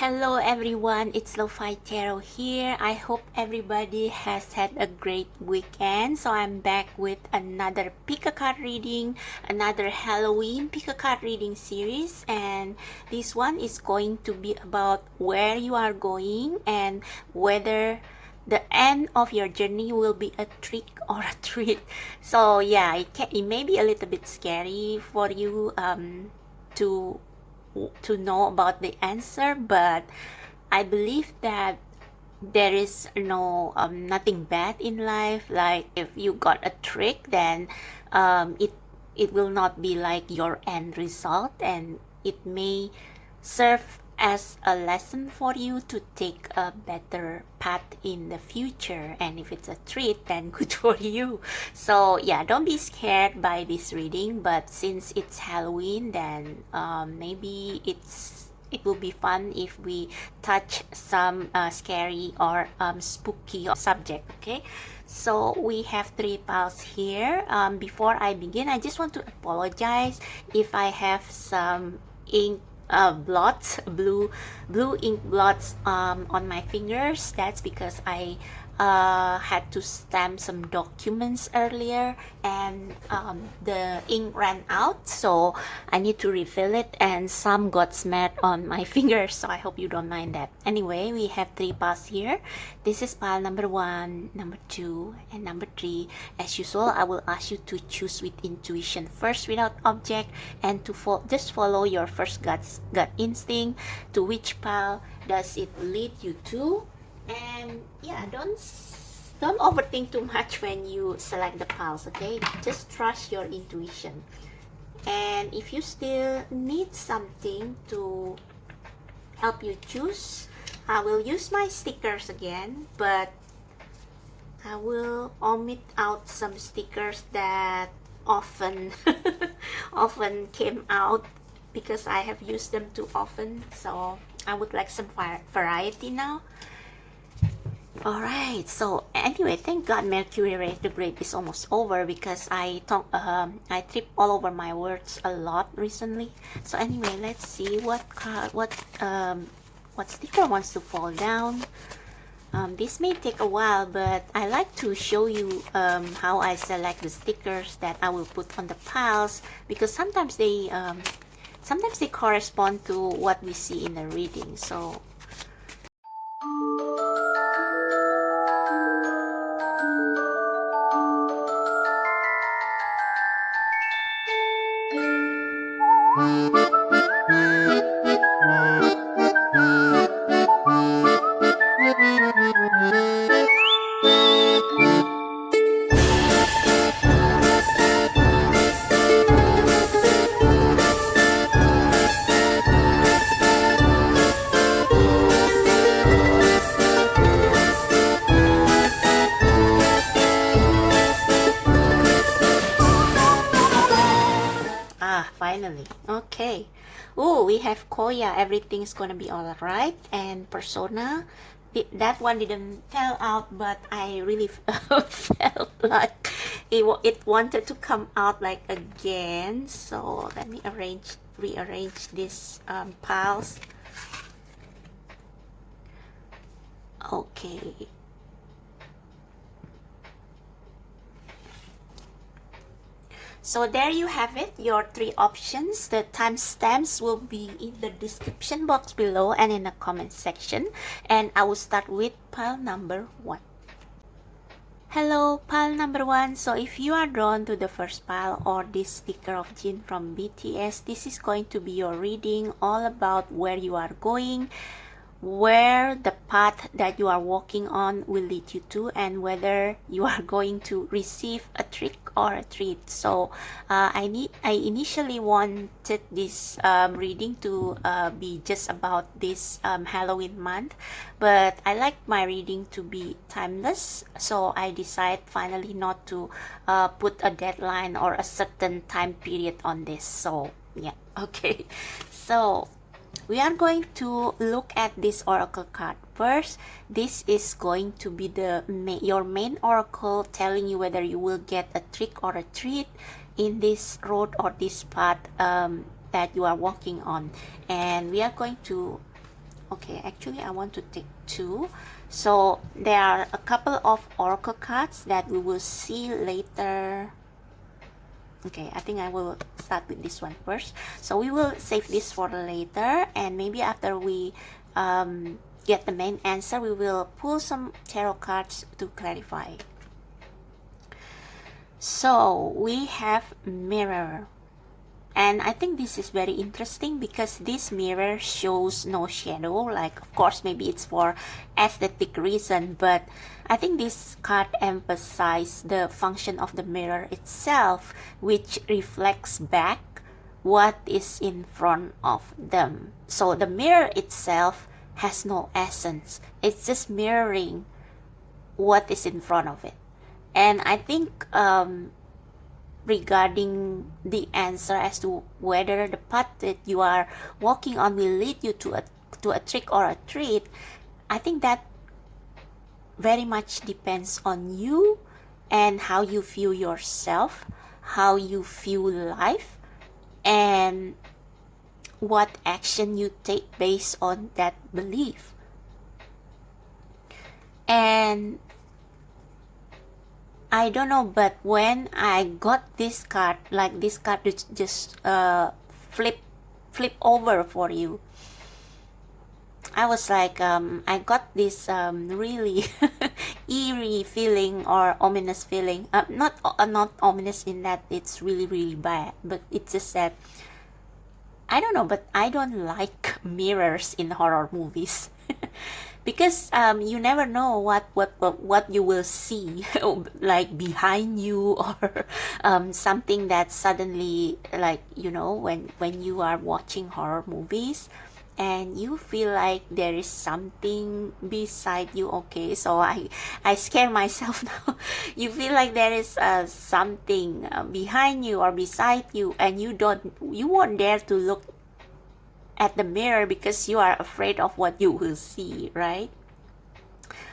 Hello everyone, it's Lo-Fi Tarot here. I hope everybody has had a great weekend. So I'm back with another pick a card reading, another Halloween pick a card reading series, and this one is going to be about where you are going and whether the end of your journey will be a trick or a treat. So yeah, it may be a little bit scary for you to know about the answer, but I believe that there is nothing bad in life. Like if you got a trick, then it will not be like your end result, and it may serve as a lesson for you to take a better path in the future. And if it's a treat, then good for you. So yeah, don't be scared by this reading, but since it's Halloween, then maybe it will be fun if we touch some scary or spooky subject. Okay, so we have 3 piles here. Before I begin, I just want to apologize if I have some ink blots, blue ink blots on my fingers. That's because I had to stamp some documents earlier, and the ink ran out, so I need to refill it, and some got smeared on my fingers, so I hope you don't mind that. Anyway, we have 3 piles here. This is pile number 1, number 2, and number 3. As usual, I will ask you to choose with intuition first without object, and to just follow your first gut instinct to which pile does it lead you to. And yeah, don't overthink too much when you select the piles. Okay, just trust your intuition. And if you still need something to help you choose, I will use my stickers again, but I will omit out some stickers that often often came out because I have used them too often. So I would like some variety now. Alright, so anyway, thank God Mercury retrograde is almost over, because I trip all over my words a lot recently. So anyway, let's see what sticker wants to fall down. This may take a while, but I like to show you how I select the stickers that I will put on the piles, because sometimes they correspond to what we see in the reading. So finally. Okay. Oh, we have Koya. Everything's gonna be all right. And Persona. That one didn't fall out, but I really felt like it wanted to come out like again. So let me rearrange these piles. Okay. So there you have it, your 3 options. The timestamps will be in the description box below and in the comment section. And I will start with pile number 1. Hello, pile number 1. So if you are drawn to the first pile or this sticker of Jin from BTS, this is going to be your reading all about where you are going, where the path that you are walking on will lead you to, and whether you are going to receive a trick or a treat. So I initially wanted this reading to be just about this Halloween month, but I like my reading to be timeless, so I decide finally not to put a deadline or a certain time period on this. So Yeah, okay. So we are going to look at this oracle card first. This is going to be your main oracle, telling you whether you will get a trick or a treat in this road or this path that you are walking on. And we are going to, okay, actually I want to take two. So there are a couple of oracle cards that we will see later. Okay, I think I will start with this one first. So we will save this for later, and maybe after we get the main answer, we will pull some tarot cards to clarify. So we have mirror. And I think this is very interesting because this mirror shows no shadow. Like, of course, maybe it's for aesthetic reason, but I think this card emphasizes the function of the mirror itself, which reflects back what is in front of them. So the mirror itself has no essence. It's just mirroring what is in front of it. And I think regarding the answer as to whether the path that you are walking on will lead you to a trick or a treat, I think that very much depends on you and how you view yourself, how you view life, and what action you take based on that belief. And I don't know, but when I got this card, like this card just flip over for you, I was like, I got this really eerie feeling or ominous feeling. Not ominous in that it's really bad, but it's just that I don't know, but I don't like mirrors in horror movies. Because you never know what you will see like behind you, or something that suddenly, like, you know, when you are watching horror movies and you feel like there is something beside you. Okay, so I scare myself now. You feel like there is something behind you or beside you, and you won't dare to look at the mirror because you are afraid of what you will see, right?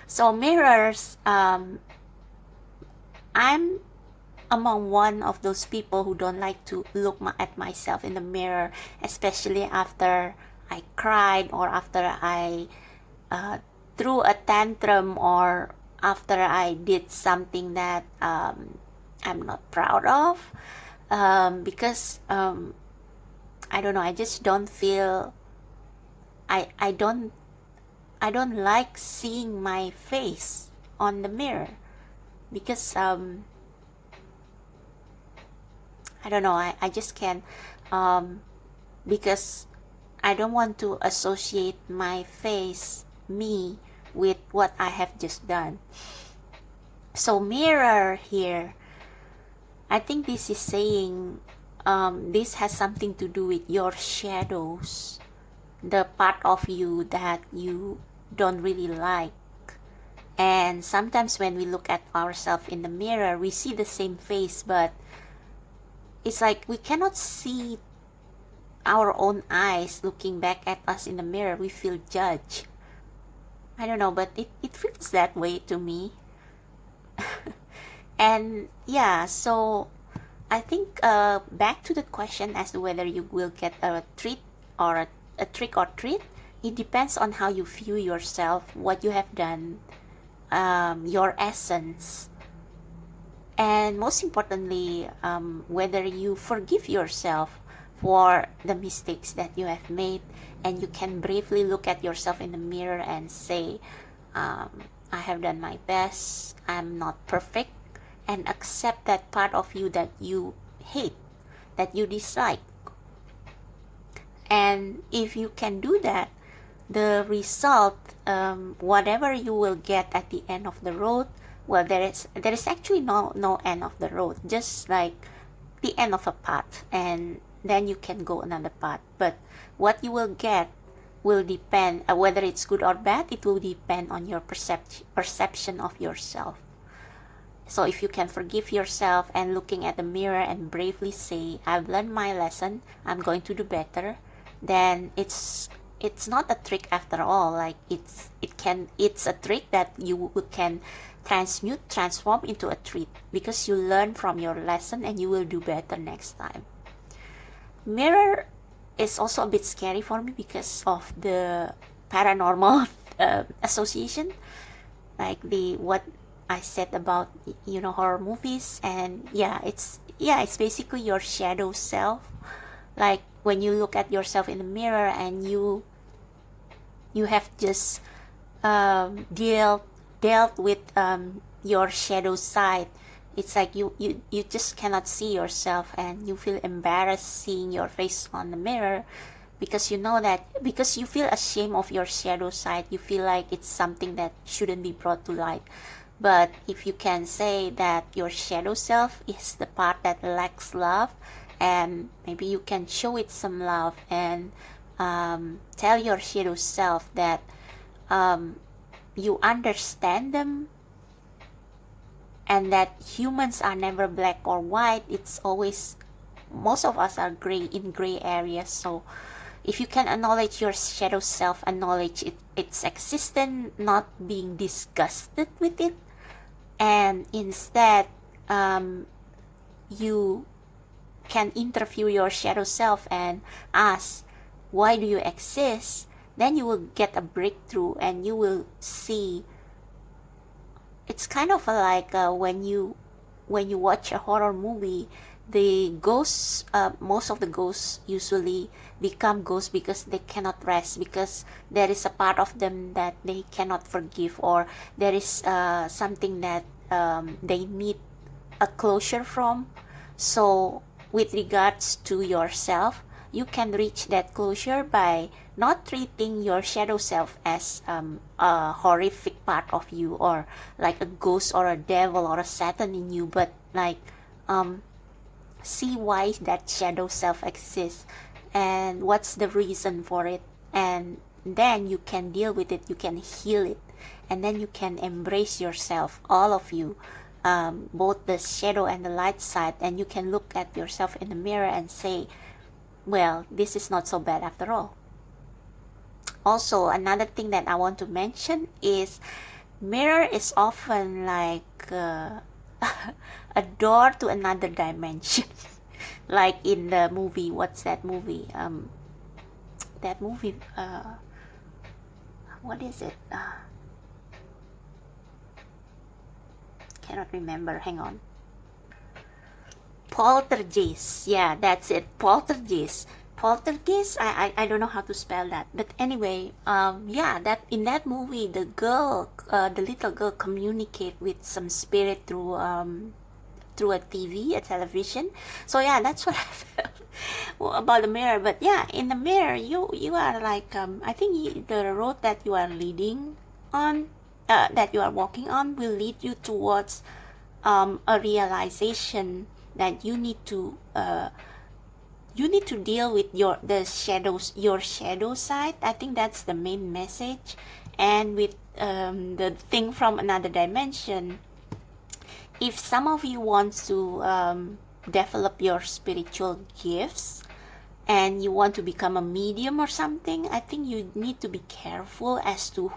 So mirrors, I'm among one of those people who don't like to look at myself in the mirror, especially after I cried, or after I threw a tantrum, or after I did something that I'm not proud of, because I don't know, I just don't feel, I don't like seeing my face on the mirror, because I don't know, I just can't, because I don't want to associate my face, me, with what I have just done. So mirror here, I think this is saying this has something to do with your shadows, the part of you that you don't really like. And sometimes when we look at ourselves in the mirror, we see the same face, but it's like we cannot see our own eyes looking back at us in the mirror. We feel judged. I don't know, but it feels that way to me. And yeah, so I think back to the question as to whether you will get a treat or a trick or treat, it depends on how you view yourself, what you have done, your essence, and most importantly, whether you forgive yourself for the mistakes that you have made, and you can bravely look at yourself in the mirror and say, I have done my best, I'm not perfect, and accept that part of you that you hate, that you dislike. And if you can do that, the result, whatever you will get at the end of the road, well, there is actually no end of the road, just like the end of a path, and then you can go another path. But what you will get will depend, whether it's good or bad, it will depend on your perception of yourself. So if you can forgive yourself and looking at the mirror and bravely say, I've learned my lesson, I'm going to do better, then it's not a trick after all. Like it's a trick that you can transform into a treat, because you learn from your lesson and you will do better next time. Mirror is also a bit scary for me because of the paranormal association, like the what I said about horror movies. And it's basically your shadow self. Like when you look at yourself in the mirror and you have just dealt with your shadow side. It's like you just cannot see yourself, and you feel embarrassed seeing your face on the mirror, because because you feel ashamed of your shadow side. You feel like it's something that shouldn't be brought to light. But if you can say that your shadow self is the part that lacks love, and maybe you can show it some love, and tell your shadow self that you understand them, and that humans are never black or white. It's always, most of us are in gray areas. So if you can acknowledge your shadow self, acknowledge its existence, not being disgusted with it, and instead you can interview your shadow self and ask, why do you exist? Then you will get a breakthrough, and you will see. It's kind of like when you watch a horror movie, the ghosts, most of the ghosts usually become ghosts because they cannot rest, because there is a part of them that they cannot forgive, or there is something that they need a closure from. So with regards to yourself, you can reach that closure by not treating your shadow self as a horrific part of you, or like a ghost or a devil or a Satan in you, but like see why that shadow self exists and what's the reason for it, and then you can deal with it, you can heal it, and then you can embrace yourself, all of you, both the shadow and the light side, and you can look at yourself in the mirror and say, well, this is not so bad after all. Also, another thing that I want to mention is mirror is often like a door to another dimension. Like in the movie, what's that movie? What is it? Cannot remember. Hang on. Poltergeist. Yeah, that's it. Poltergeist. I don't know how to spell that, but anyway, that in that movie, the little girl communicate with some spirit through a television. So yeah, that's what I felt about the mirror. But yeah, in the mirror, you are like I think the road that you are leading on, that you are walking on, will lead you towards a realization that you need to deal with your shadow side. I think that's the main message. And with the thing from another dimension, if some of you want to develop your spiritual gifts and you want to become a medium or something, I think you need to be careful as to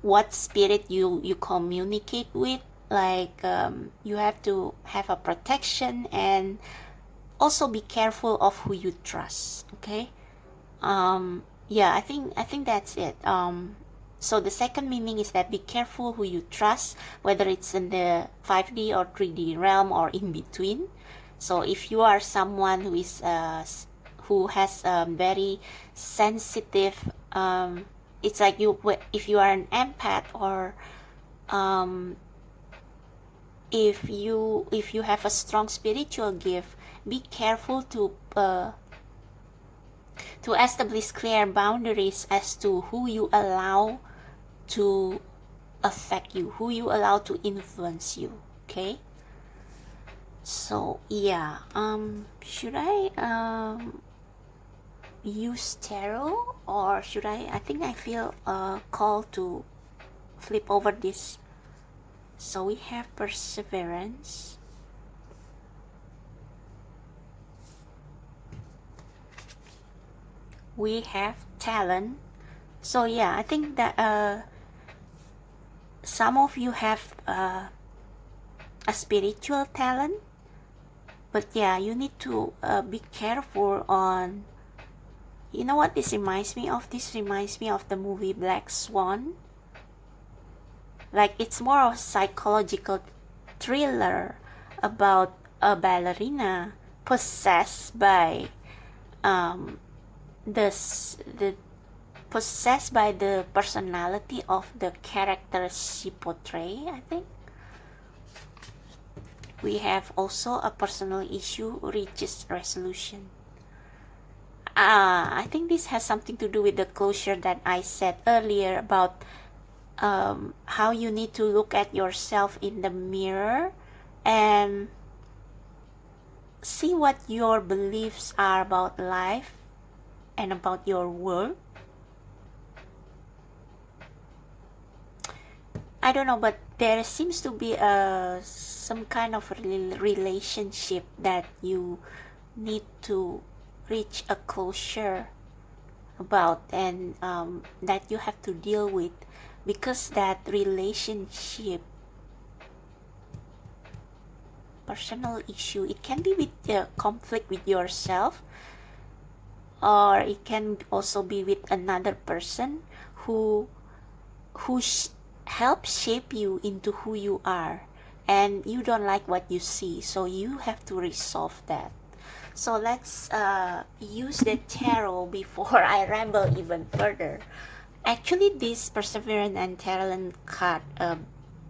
what spirit you communicate with. Like you have to have a protection, and also be careful of who you trust. Okay. I think that's it. So the second meaning is that be careful who you trust, whether it's in the 5D or 3D realm or in between. So if you are someone who has very sensitive, it's like if you are an empath, or if you have a strong spiritual gift, be careful to establish clear boundaries as to who you allow to affect you, who you allow to influence you. Okay. So yeah, should I use tarot, or should I think I feel called to flip over this So we have perseverance. We have talent. So yeah, I think that some of you have a spiritual talent, but yeah, you need to be careful on, you know what this reminds me of? This reminds me of the movie Black Swan. Like, it's more of a psychological thriller about a ballerina possessed by the possessed by the personality of the character she portray, I think. We have also a personal issue reaches resolution. I think this has something to do with the closure that I said earlier about how you need to look at yourself in the mirror and see what your beliefs are about life and about your world. I don't know, but there seems to be some kind of relationship that you need to reach a closure about, and that you have to deal with, because that relationship, personal issue, it can be with the conflict with yourself, or it can also be with another person who helps shape you into who you are, and you don't like what you see, so you have to resolve that. So let's use the tarot before I ramble even further. Actually, this perseverance and talent card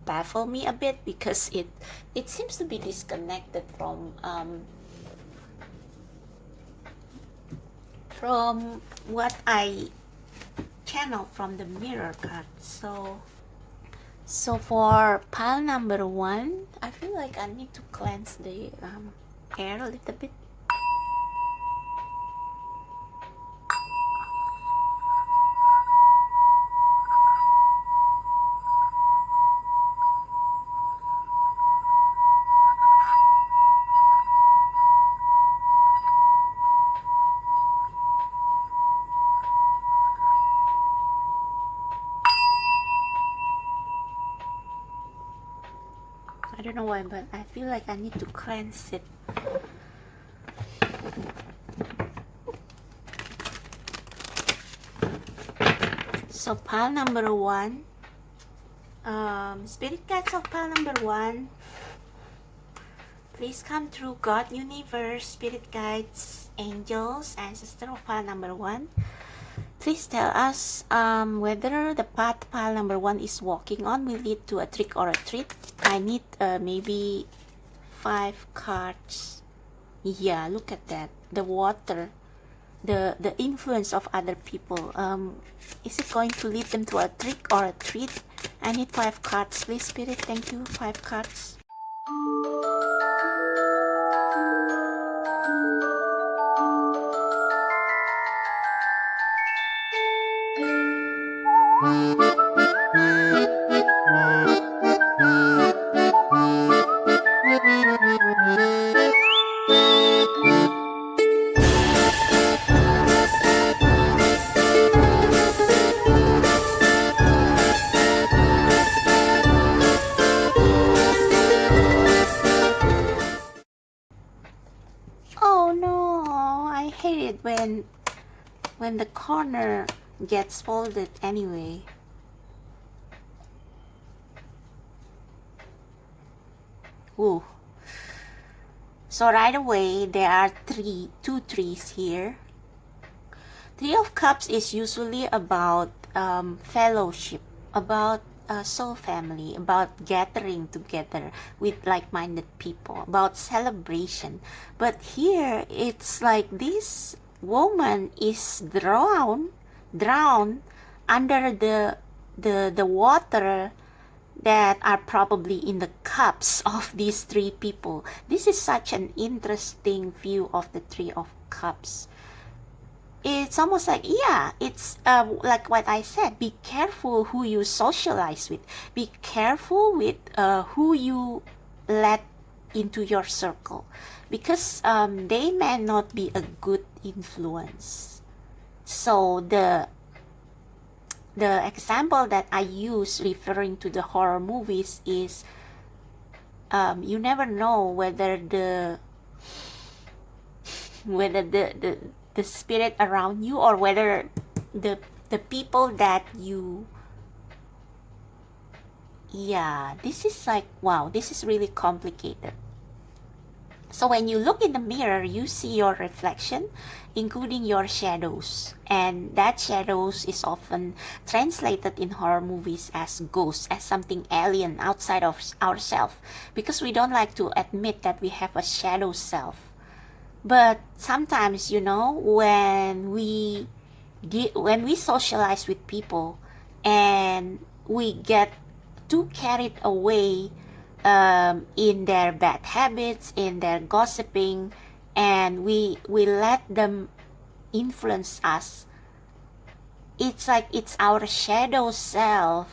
baffle me a bit, because it seems to be disconnected from what I channel from the mirror card. So for pile number 1, I feel like I need to cleanse the air a little bit. I don't know why, but I feel like I need to cleanse it. So pile number 1, spirit guides of pile number 1, please come through. God, universe, spirit guides, angels, ancestor of pile number 1, please tell us whether the path pile number 1 is walking on will lead to a trick or a treat. I need maybe 5 cards. Yeah, look at that. The water, the influence of other people. Is it going to lead them to a trick or a treat? I need 5 cards, please, spirit. Thank you. 5 cards. Oh no, I hate it when the corner gets folded anyway. Ooh. So right away there are two trees here. 3 of Cups is usually about fellowship, about soul family, about gathering together with like-minded people, about celebration. But here it's like this woman is drowned under the water that are probably in the cups of these 3 people. This is such an interesting view of the 3 of Cups. it's almost like, yeah, it's like what I said, be careful who you socialize with, be careful with who you let into your circle, because they may not be a good influence. So the example that I use referring to the horror movies is, you never know whether the spirit around you, or whether the people that you, yeah, this is like, wow, this is really complicated. So when you look in the mirror, you see your reflection, including your shadows. And that shadows is often translated in horror movies as ghosts, as something alien outside of ourselves, because we don't like to admit that we have a shadow self. But sometimes, when we socialize with people and we get too carried away in their bad habits, in their gossiping, and we let them influence us, it's like it's our shadow self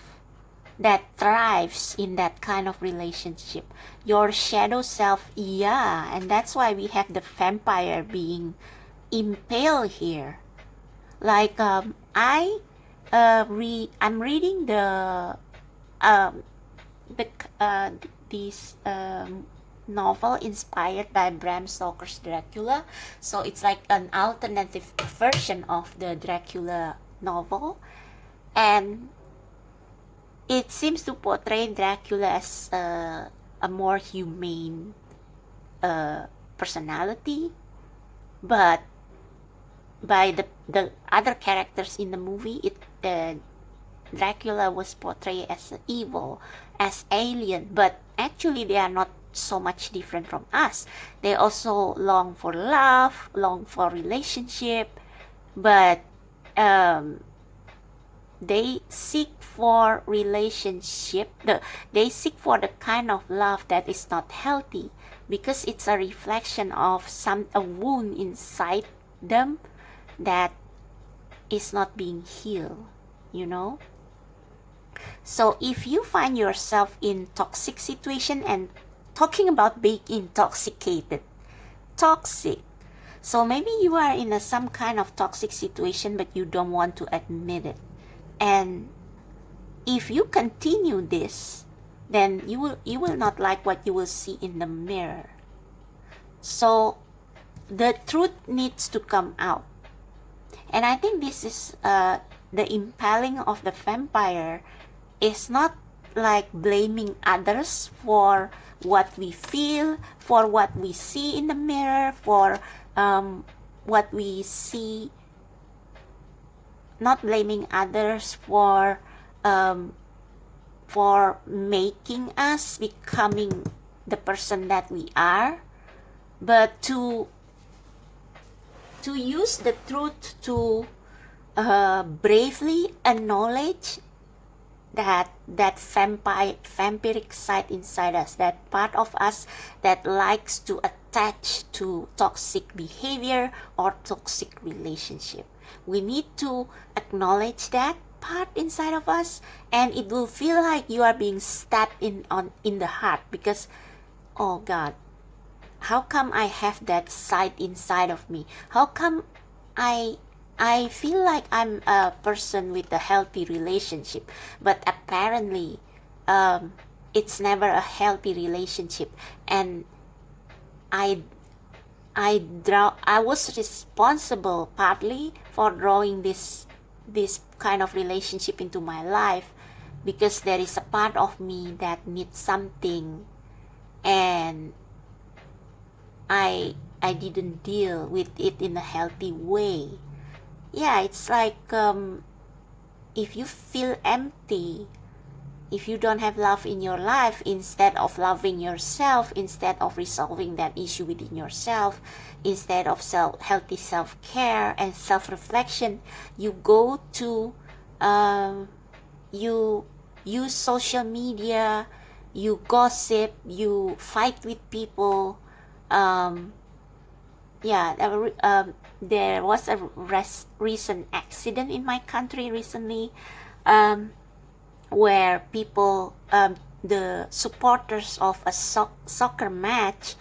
that thrives in that kind of relationship. Your shadow self, yeah, and that's why we have the vampire being impaled here. Like I'm reading this novel inspired by Bram Stoker's Dracula. So it's like an alternative version of the Dracula novel, and it seems to portray Dracula as a more humane personality, but by the other characters in the movie, Dracula was portrayed as evil, as alien, but actually they are not so much different from us. They also long for love, long for relationship, but they seek for relationship. They seek for the kind of love that is not healthy, because it's a reflection of a wound inside them that is not being healed, So if you find yourself in toxic situation, and talking about being intoxicated, toxic, so maybe you are in some kind of toxic situation, but you don't want to admit it. And if you continue this, then you will not like what you will see in the mirror. So the truth needs to come out. And I think this is the impaling of the vampire is not like blaming others for what we feel, for what we see in the mirror, for what we see, not blaming others for making us becoming the person that we are, but to use the truth to bravely acknowledge that vampiric side inside us, that part of us that likes to attach to toxic behavior or toxic relationship. We need to acknowledge that part inside of us, and it will feel like you are being stabbed in the heart, because, oh God, how come I have that side inside of me? How come I feel like I'm a person with a healthy relationship, but apparently it's never a healthy relationship, and I was responsible partly for drawing this kind of relationship into my life, because there is a part of me that needs something, and I didn't deal with it in a healthy way. Yeah, it's like if you feel empty, if you don't have love in your life, instead of loving yourself, instead of resolving that issue within yourself, instead of healthy self-care and self-reflection, you go to you use social media, you gossip, you fight with people, there was a recent accident in my country recently, um, where people, the supporters of a soccer match,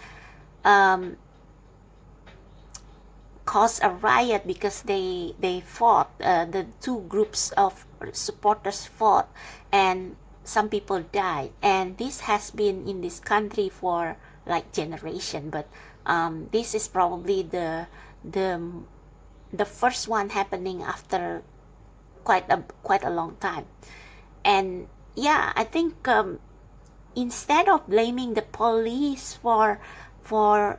um, caused a riot because they fought. The two groups of supporters fought, and some people died. And this has been in this country for like generation, but this is probably the the first one happening after quite a long time. And yeah, I think instead of blaming the police for for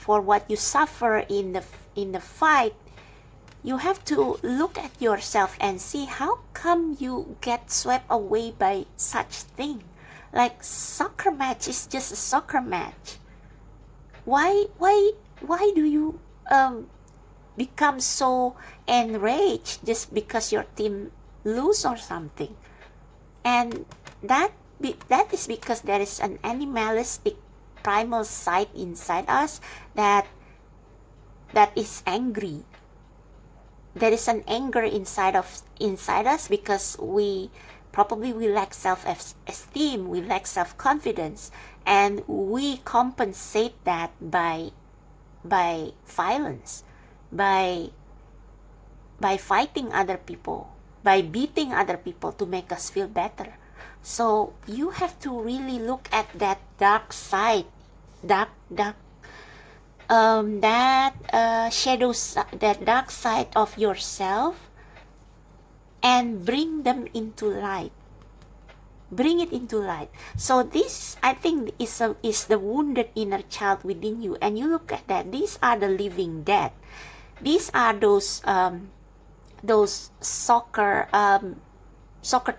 what you suffer in the fight, you have to look at yourself and see how come you get swept away by such thing. Like soccer match is just a soccer match. Why do you become so enraged just because your team lose or something? And that is because there is an animalistic primal side inside us that is angry. There is an anger inside us because we lack self-esteem, we lack self-confidence, and we compensate that by violence, by fighting other people, by beating other people to make us feel better. So you have to really look at that dark side, that shadows, that dark side of yourself, and bring them into light. Bring it into light. So this, I think, is the wounded inner child within you. And you look at that. These are the living dead. These are those soccer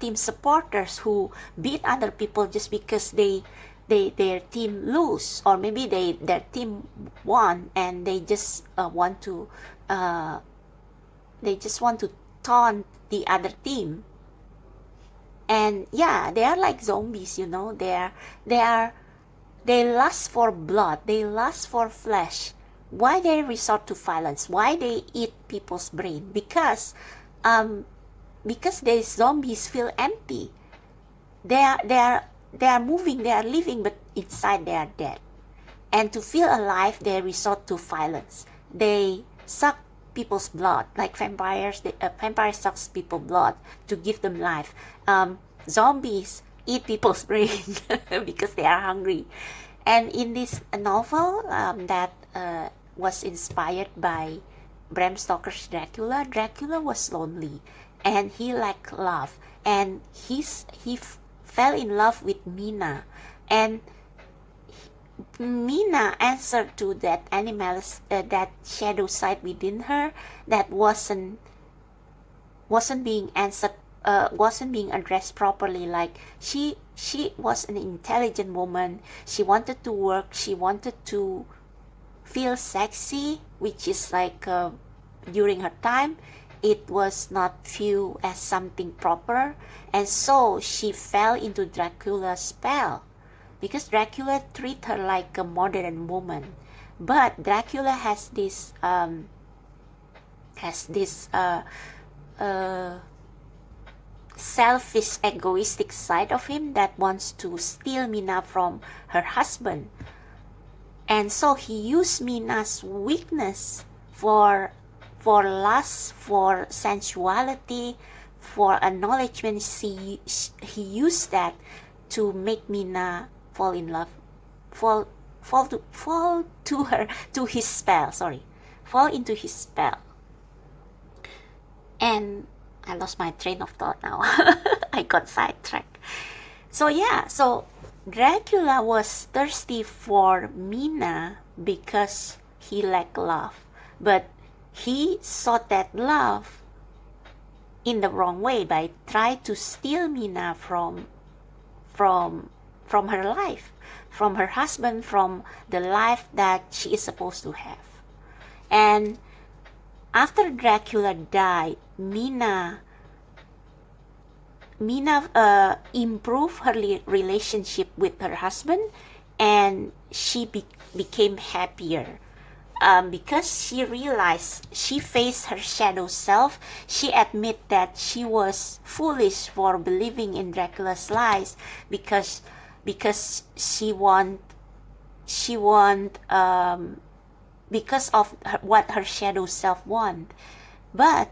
team supporters who beat other people just because their team lose, or maybe their team won, and they just want to taunt the other team. And yeah, they are like zombies, you know. They lust for blood, they lust for flesh. Why they resort to violence? Why they eat people's brain? Because these zombies feel empty. They are moving, they are living, but inside they are dead. And to feel alive, they resort to violence. They suck people's blood, like vampires. Vampire sucks people's blood to give them life. Zombies eat people's brain because they are hungry. And in this novel that was inspired by Bram Stoker's Dracula, Dracula was lonely and he lacked love, and he fell in love with Mina, and Mina answered to that that shadow side within her that wasn't being answered, wasn't being addressed properly. Like she was an intelligent woman. She wanted to work. She wanted to feel sexy, which is like during her time, it was not viewed as something proper, and so she fell into Dracula's spell. Because Dracula treated her like a modern woman, but Dracula has this selfish, egoistic side of him that wants to steal Mina from her husband, and so he used Mina's weakness for lust, for sensuality, for acknowledgement. He used that to make Mina fall in love, fall into his spell. And I lost my train of thought now. I got sidetracked. So Dracula was thirsty for Mina because he lacked love, but he sought that love in the wrong way by trying to steal Mina from her life, from her husband, from the life that she is supposed to have. And after Dracula died, Mina improved her relationship with her husband, and she became happier. because she realized, she faced her shadow self. She admit that she was foolish for believing in Dracula's lies, because she want because of what her shadow self want. But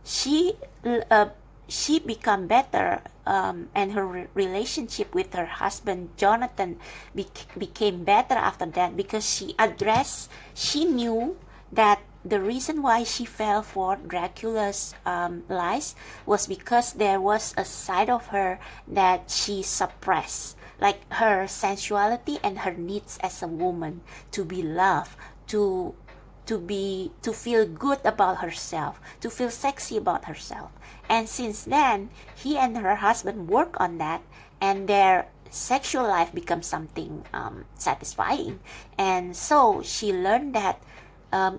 she uh, she become better, and her relationship with her husband Jonathan became better after that, because she knew that the reason why she fell for Dracula's lies was because there was a side of her that she suppressed, like her sensuality and her needs as a woman to be loved, to to feel good about herself, to feel sexy about herself. And since then, he and her husband work on that, and their sexual life becomes something satisfying. And so she learned that,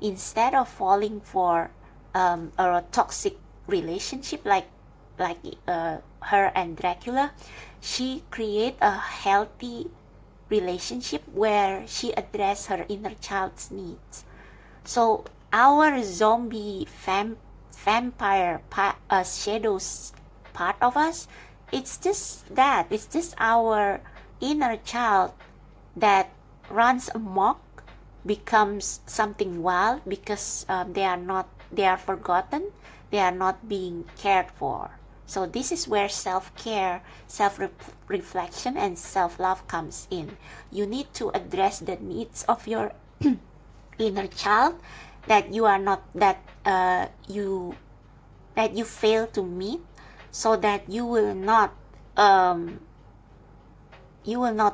instead of falling for a toxic relationship like her and Dracula, she create a healthy relationship where she addressed her inner child's needs. So our zombie vampire shadows part of us, it's just that, it's just our inner child that runs amok, becomes something wild, because they are forgotten, they are not being cared for. So this is where self-care, self-reflection, and self-love comes in. You need to address the needs of your inner child that you are not you fail to meet, so that you will not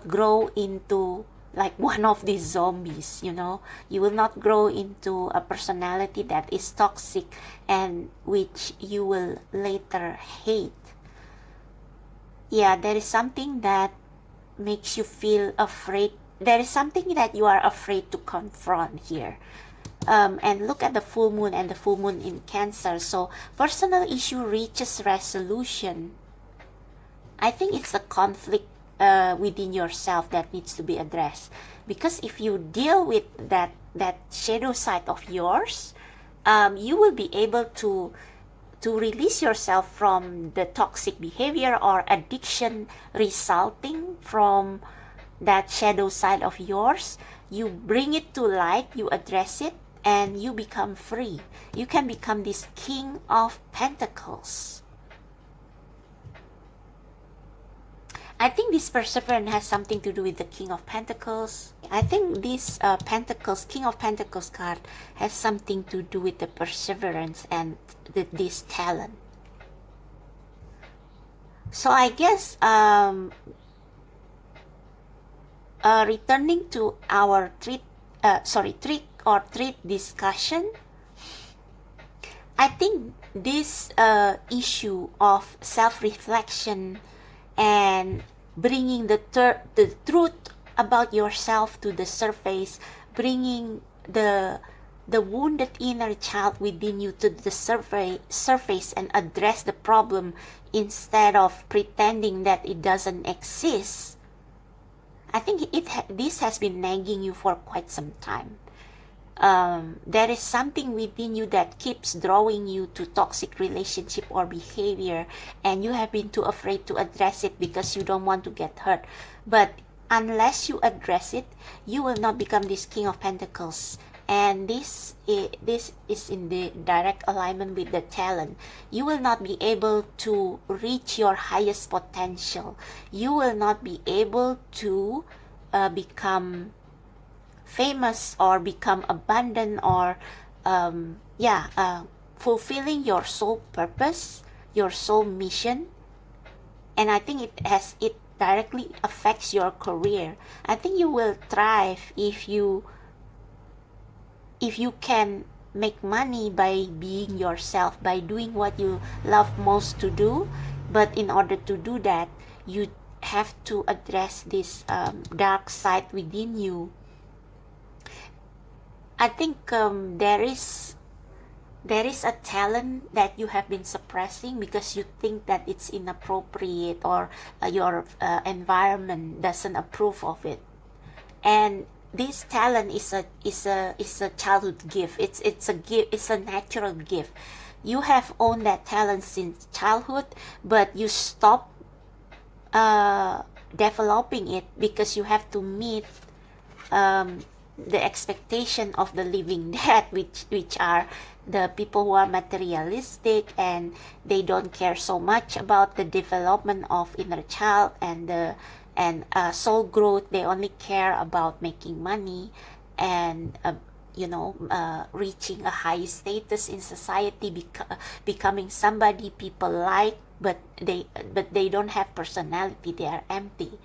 grow into like one of these zombies. You will not grow into a personality that is toxic and which you will later hate. Yeah, there is something that makes you feel afraid. There is something that you are afraid to confront here. And look at the full moon and the full moon in Cancer. So personal issue reaches resolution. I think it's a conflict within yourself that needs to be addressed, because if you deal with that shadow side of yours, you will be able to release yourself from the toxic behavior or addiction resulting from that shadow side of yours. You bring it to light, you address it, and you become free. You can become this King of Pentacles. I think this Perseverance has something to do with the King of Pentacles. I think this King of Pentacles card has something to do with the Perseverance and this talent. So I guess returning to our trick or treat discussion, I think this issue of self-reflection and bringing the truth about yourself to the surface, bringing the wounded inner child within you to the surface and address the problem instead of pretending that it doesn't exist. I think this has been nagging you for quite some time. There is something within you that keeps drawing you to toxic relationship or behavior, and you have been too afraid to address it because you don't want to get hurt. But unless you address it, you will not become this King of Pentacles. And this is in the direct alignment with the talent. You will not be able to reach your highest potential. You will not be able to become famous or become abundant or fulfilling your soul purpose, your soul mission. And I think it directly affects your career. I think you will thrive if you can make money by being yourself, by doing what you love most to do. But in order to do that, you have to address this dark side within you. I think there is a talent that you have been suppressing because you think that it's inappropriate or your environment doesn't approve of it. And this talent is a childhood gift. It's a gift. It's a natural gift. You have owned that talent since childhood, but you stop developing it because you have to meet the expectation of the living dead, which are the people who are materialistic, and they don't care so much about the development of inner child and the soul growth. They only care about making money and reaching a high status in society, becoming somebody people like, but they don't have personality. They are empty.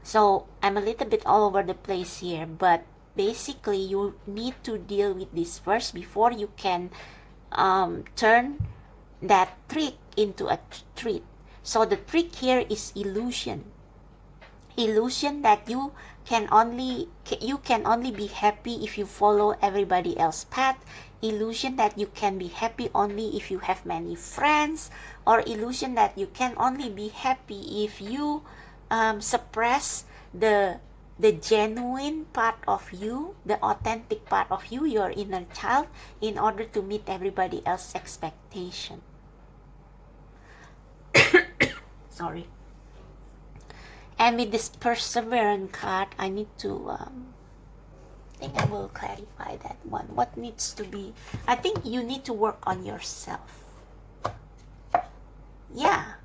So I'm a little bit all over the place here, but basically you need to deal with this first before you can turn that trick into a treat. So the trick here is illusion that you can only be happy if you follow everybody else's path, illusion that you can be happy only if you have many friends, or illusion that you can only be happy if you suppress the genuine part of you, the authentic part of you, your inner child, in order to meet everybody else's expectation. Sorry. And with this perseverance card, I need to I think I will clarify that one. What needs to be, I think you need to work on yourself. Yeah.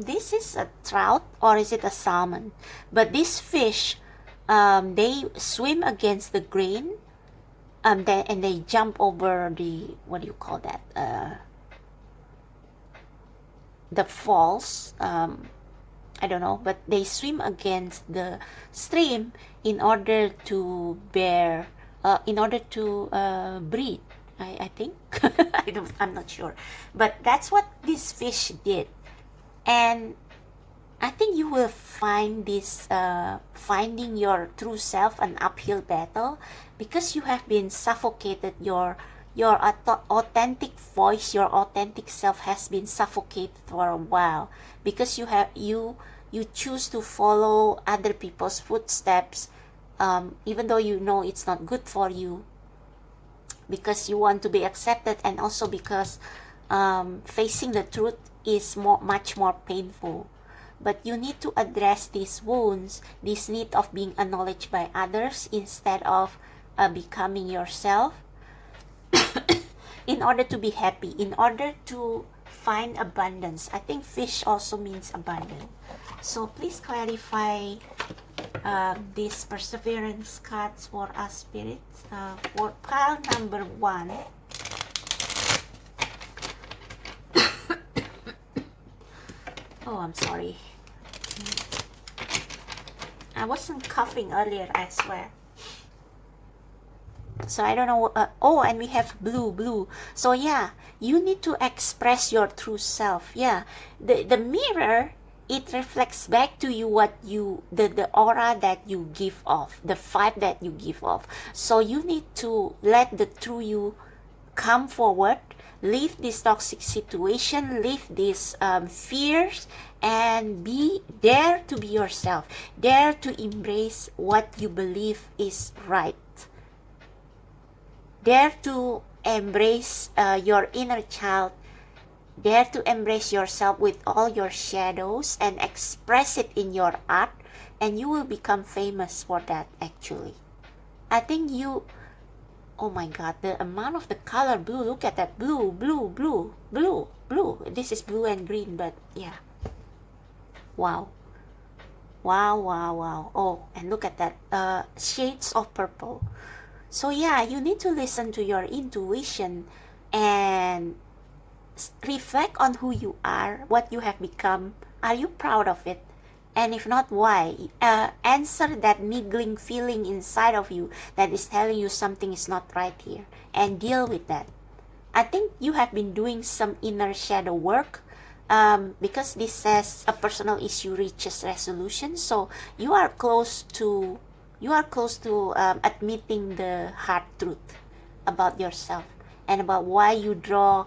This is a trout, or is it a salmon? But these fish, they swim against the grain, and they jump over the, what do you call that? The falls. I don't know, but they swim against the stream in order to bear, in order to breed. I think I'm not sure, but that's what this fish did. And I think you will find this finding your true self an uphill battle, because you have been suffocated. Your authentic voice, your authentic self has been suffocated for a while, because you choose to follow other people's footsteps, even though you know it's not good for you, because you want to be accepted, and also because facing the truth is much more painful. But you need to address these wounds, this need of being acknowledged by others instead of becoming yourself, in order to be happy, in order to find abundance. I think fish also means abundance. So please clarify these perseverance cards for us, spirits. For pile number 1, oh, I'm sorry. I wasn't coughing earlier, I swear. So I don't know. Oh, and we have blue. So yeah, you need to express your true self. Yeah, the mirror, it reflects back to you what you, the aura that you give off, the vibe that you give off. So you need to let the true you come forward, leave this toxic situation, leave these fears, and dare to be yourself, dare to embrace what you believe is right, dare to embrace your inner child, dare to embrace yourself with all your shadows and express it in your art, and you will become famous for that. Actually, I think you, oh my god, the amount of the color blue, look at that, blue. This is blue and green, but yeah, wow. Oh, and look at that, shades of purple. So yeah, you need to listen to your intuition and reflect on who you are, what you have become. Are you proud of it? And if not, why? Answer that niggling feeling inside of you that is telling you something is not right here, and deal with that. I think you have been doing some inner shadow work, because this says a personal issue reaches resolution. So you are close to admitting the hard truth about yourself and about why you draw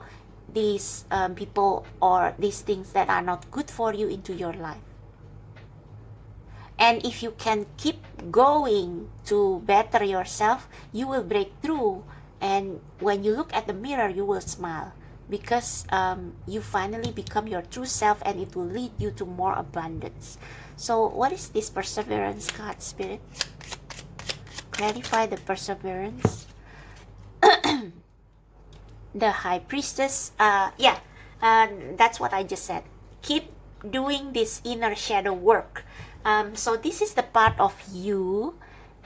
these people or these things that are not good for you into your life. And if you can keep going to better yourself, you will break through. And when you look at the mirror, you will smile, because you finally become your true self, and it will lead you to more abundance. So what is this perseverance card, Spirit? Clarify the perseverance. The High Priestess. That's what I just said. Keep doing this inner shadow work. So this is the part of you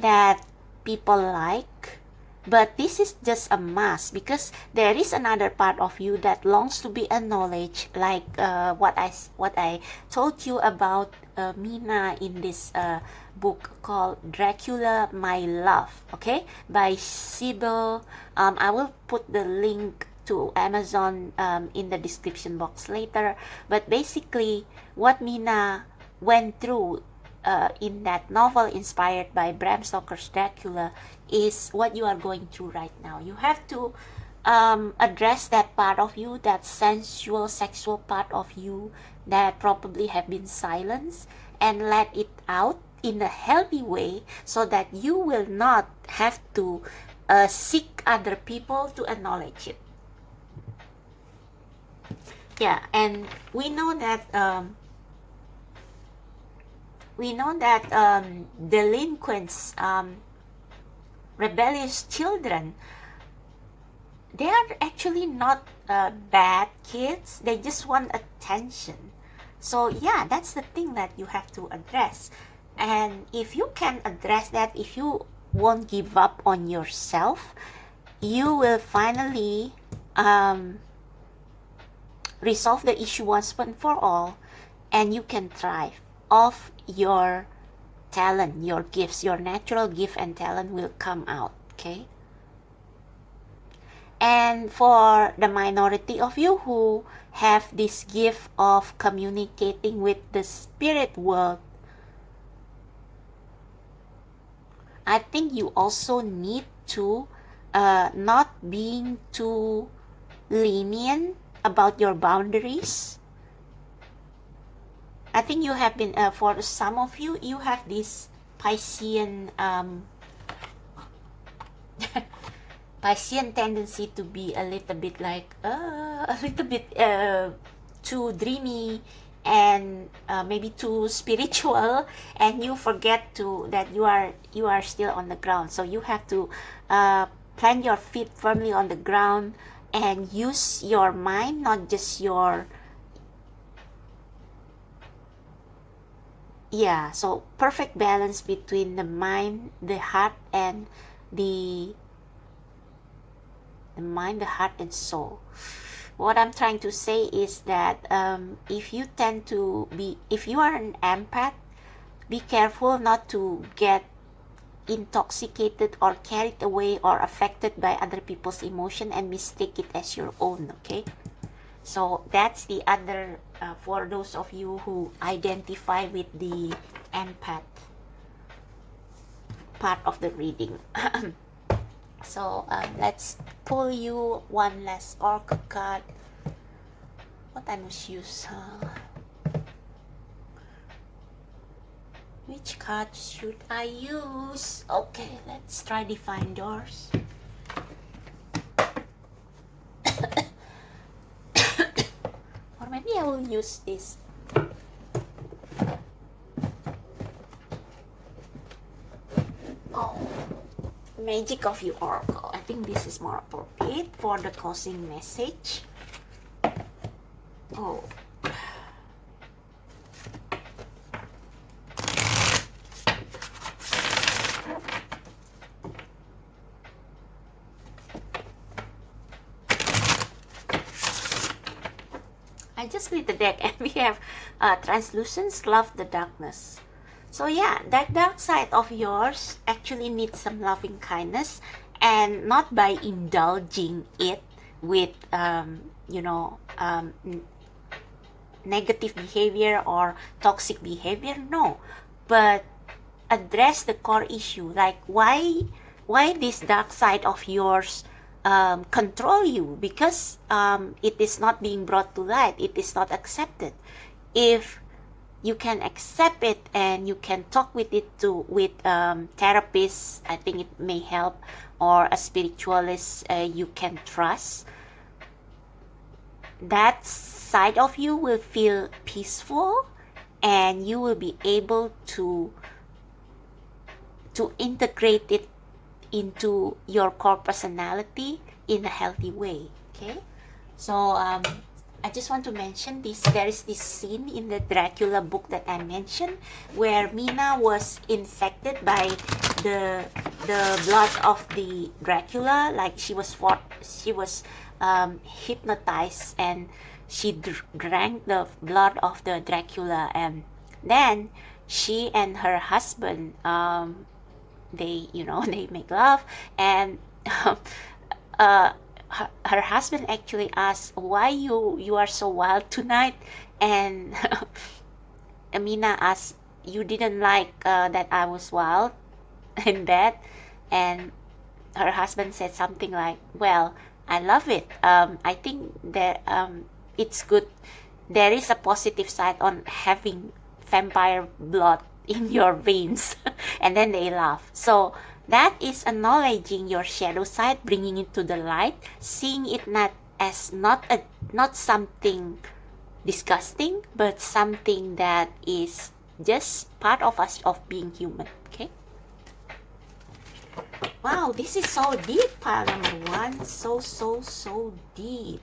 that people like, but this is just a mask, because there is another part of you that longs to be acknowledged, like what I told you about Mina in this book called Dracula My Love, okay, by Sybil. I will put the link to Amazon in the description box later. But basically, what Mina went through in that novel inspired by Bram Stoker's Dracula is what you are going through right now. You have to address that part of you, that sensual, sexual part of you that probably have been silenced, and let it out in a healthy way, so that you will not have to seek other people to acknowledge it. Yeah, and we know that delinquents, rebellious children, they are actually not bad kids. They just want attention. So yeah, that's the thing that you have to address. And if you can address that, if you won't give up on yourself, you will finally resolve the issue once and for all, and you can thrive off your talent, your gifts, your natural gift and talent will come out, okay? And for the minority of you who have this gift of communicating with the spirit world, I think you also need to not being too lenient about your boundaries. I think you have been, for some of you, you have this Piscean Piscean tendency to be a little bit like too dreamy and maybe too spiritual, and you forget to that you are still on the ground. So you have to plant your feet firmly on the ground and use your mind, not just your so perfect balance between the mind, the heart, and the mind, the heart, and soul. What I'm trying to say is that if you are an empath, be careful not to get intoxicated or carried away or affected by other people's emotion and mistake it as your own, okay? So that's the other, for those of you who identify with the empath part of the reading. So let's pull you one last oracle card. What I must use? Which card should I use? Okay, let's try Divine Doors. Or maybe I will use this. Oh, Magic of You Oracle. I think this is more appropriate for the closing message. Oh. I just split the deck and we have Translucence, Love the Darkness. So yeah, that dark side of yours actually needs some loving kindness, and not by indulging it with negative behavior or toxic behavior, no, but address the core issue, like why this dark side of yours control you, because it is not being brought to light, it is not accepted. If you can accept it and you can talk with it to with therapists. I think it may help, or a spiritualist you can trust. That side of you will feel peaceful, and you will be able to integrate it into your core personality in a healthy way. Okay, so I just want to mention this. There is this scene in the Dracula book that I mentioned where Mina was infected by the blood of the Dracula. Like she was hypnotized, and she drank the blood of the Dracula, and then she and her husband they they make love, and her husband actually asked, why you are so wild tonight, and Amina asked, you didn't like that I was wild in bed, and her husband said something like, well, I love it. I think that it's good. There is a positive side on having vampire blood in your veins. And then they laugh. So that is acknowledging your shadow side, bringing it to the light, seeing it not as not something disgusting, but something that is just part of us, of being human. Okay. Wow, this is so deep, pile number 1. So deep.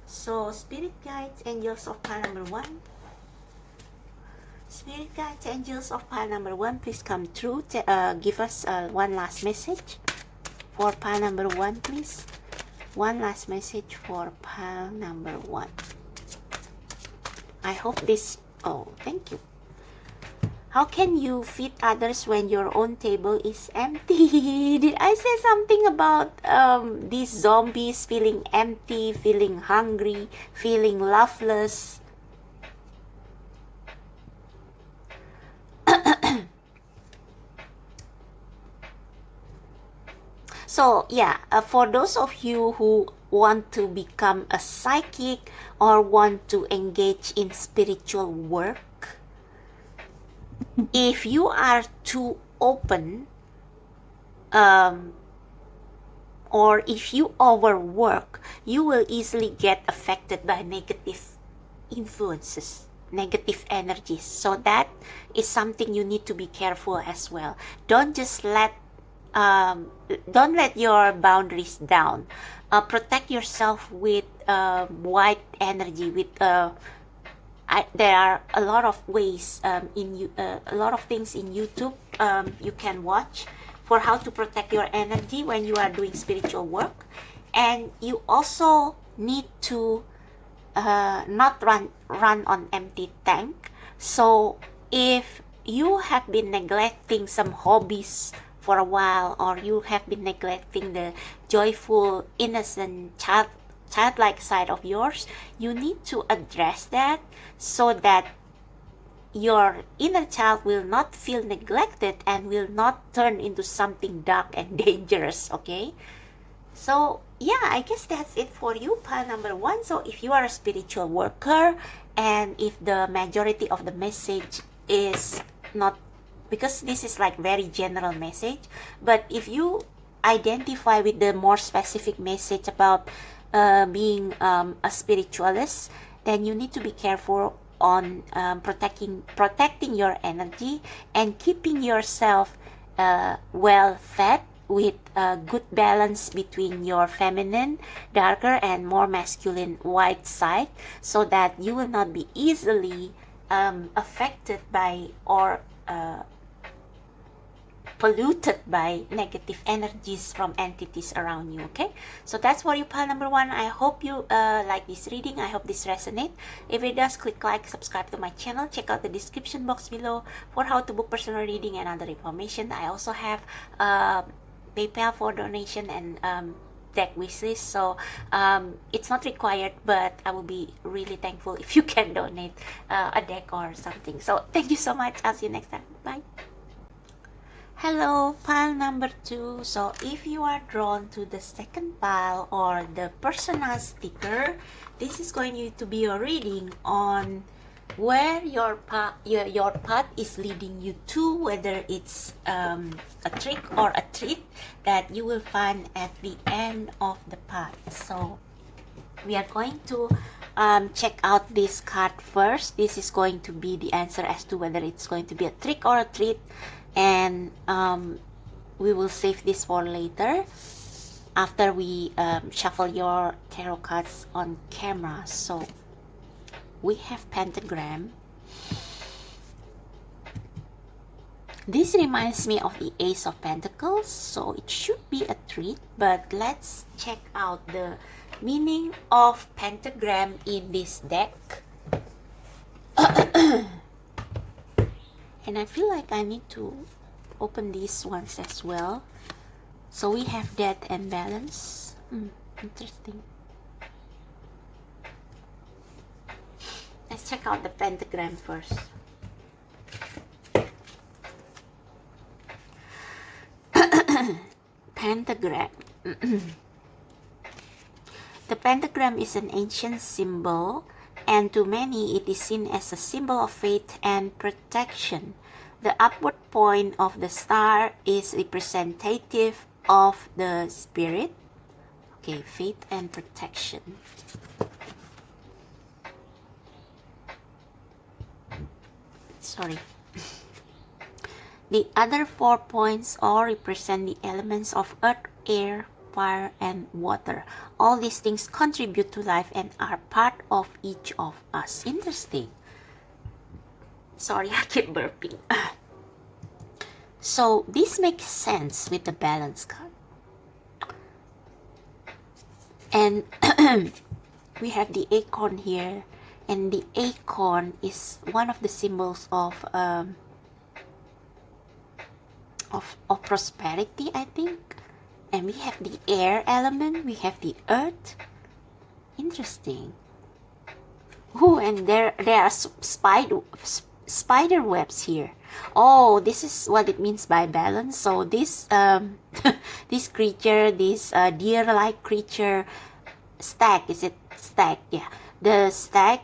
So, spirit guides, angels of pile number 1. Spirit guides, angels of pile number 1, please come through. Give us one last message for pile number 1, please. One last message for pile number 1. I hope this... Oh, thank you. How can you feed others when your own table is empty? Did I say something about these zombies feeling empty, feeling hungry, feeling loveless? So yeah, for those of you who want to become a psychic or want to engage in spiritual work, if you are too open, or if you overwork, you will easily get affected by negative influences, negative energies. So that is something you need to be careful as well. Don't just let your boundaries down. Protect yourself with white energy, with there are a lot of ways a lot of things in YouTube you can watch for how to protect your energy when you are doing spiritual work. And you also need to not run on empty tank. So if you have been neglecting some hobbies for a while, or you have been neglecting the joyful, innocent, childlike side of yours, you need to address that so that your inner child will not feel neglected and will not turn into something dark and dangerous. Okay, so yeah, I guess that's it for you, pile number 1. So if you are a spiritual worker, and if the majority of the message is not, because this is like very general message, but if you identify with the more specific message about being a spiritualist, then you need to be careful on protecting your energy and keeping yourself well fed with a good balance between your feminine, darker, and more masculine white side, so that you will not be easily affected by or polluted by negative energies from entities around you. Okay, so that's for you, pile number 1. I hope you like this reading. I hope this resonates. If it does, click like, subscribe to my channel. Check out the description box below for how to book personal reading and other information. I also have PayPal for donation and deck wishlist. So it's not required, but I will be really thankful if you can donate a deck or something. So thank you so much. I'll see you next time. Bye. Hello, pile number 2. So if you are drawn to the second pile or the personal sticker, this is going to be a reading on where your path is leading you to, whether it's a trick or a treat that you will find at the end of the path. So we are going to check out this card first. This is going to be the answer as to whether it's going to be a trick or a treat, and we will save this for later after we shuffle your tarot cards on camera. So we have pentagram. This reminds me of the Ace of Pentacles, so it should be a treat, but let's check out the meaning of pentagram in this deck. And I feel like I need to open these ones as well. So we have death and balance. Interesting. Let's check out the pentagram first. Pentagram. The pentagram is an ancient symbol, and to many it is seen as a symbol of faith and protection. The upward point of the star is representative of the spirit. Okay, faith and protection. Sorry. The other 4 points all represent the elements of earth, air, fire, and water. All these things contribute to life and are part of each of us. Interesting. Sorry, I keep burping. So this makes sense with the balance card. And we have the acorn here, and the acorn is one of the symbols of prosperity, I think. And we have the air element, we have the earth. Interesting. Oh, and there are spider webs here. Oh, this is what it means by balance. So this this creature, this deer-like creature, stag, is it stag? Yeah, the stag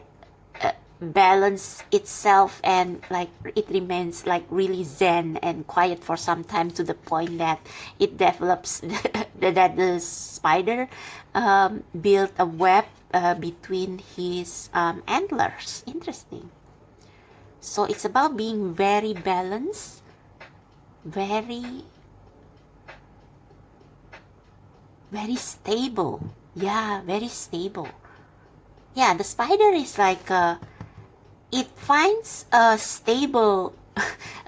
balance itself, and like it remains like really zen and quiet for some time, to the point that it develops that the spider built a web between his antlers. Interesting. So it's about being very balanced, very stable. Yeah, very stable. Yeah, the spider is like it finds a stable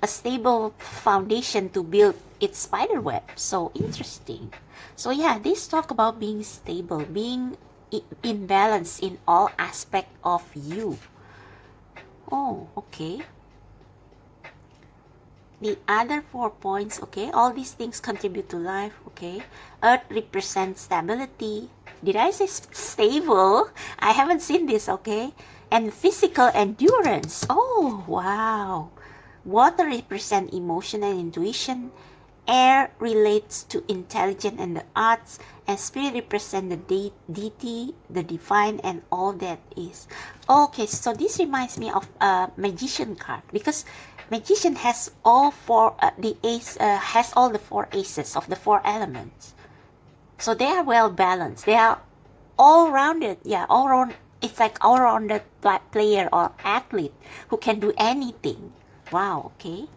a stable foundation to build its spider web. So interesting. So yeah, this talk about being stable, being in balance in all aspect of you. Oh, okay. The other 4 points, okay, all these things contribute to life, okay. Earth represents stability. Did I say stable? I haven't seen this, okay. And physical endurance. Oh, wow. Water represents emotion and intuition. Air relates to intelligence and the arts. And spirit represents the deity, the divine, and all that is. Okay, so this reminds me of a magician card, because magician has all four. The ace has all the 4 aces of the 4 elements. So they are well balanced. They are all rounded. Yeah, all round. It's like all rounded player or athlete who can do anything. Wow. Okay.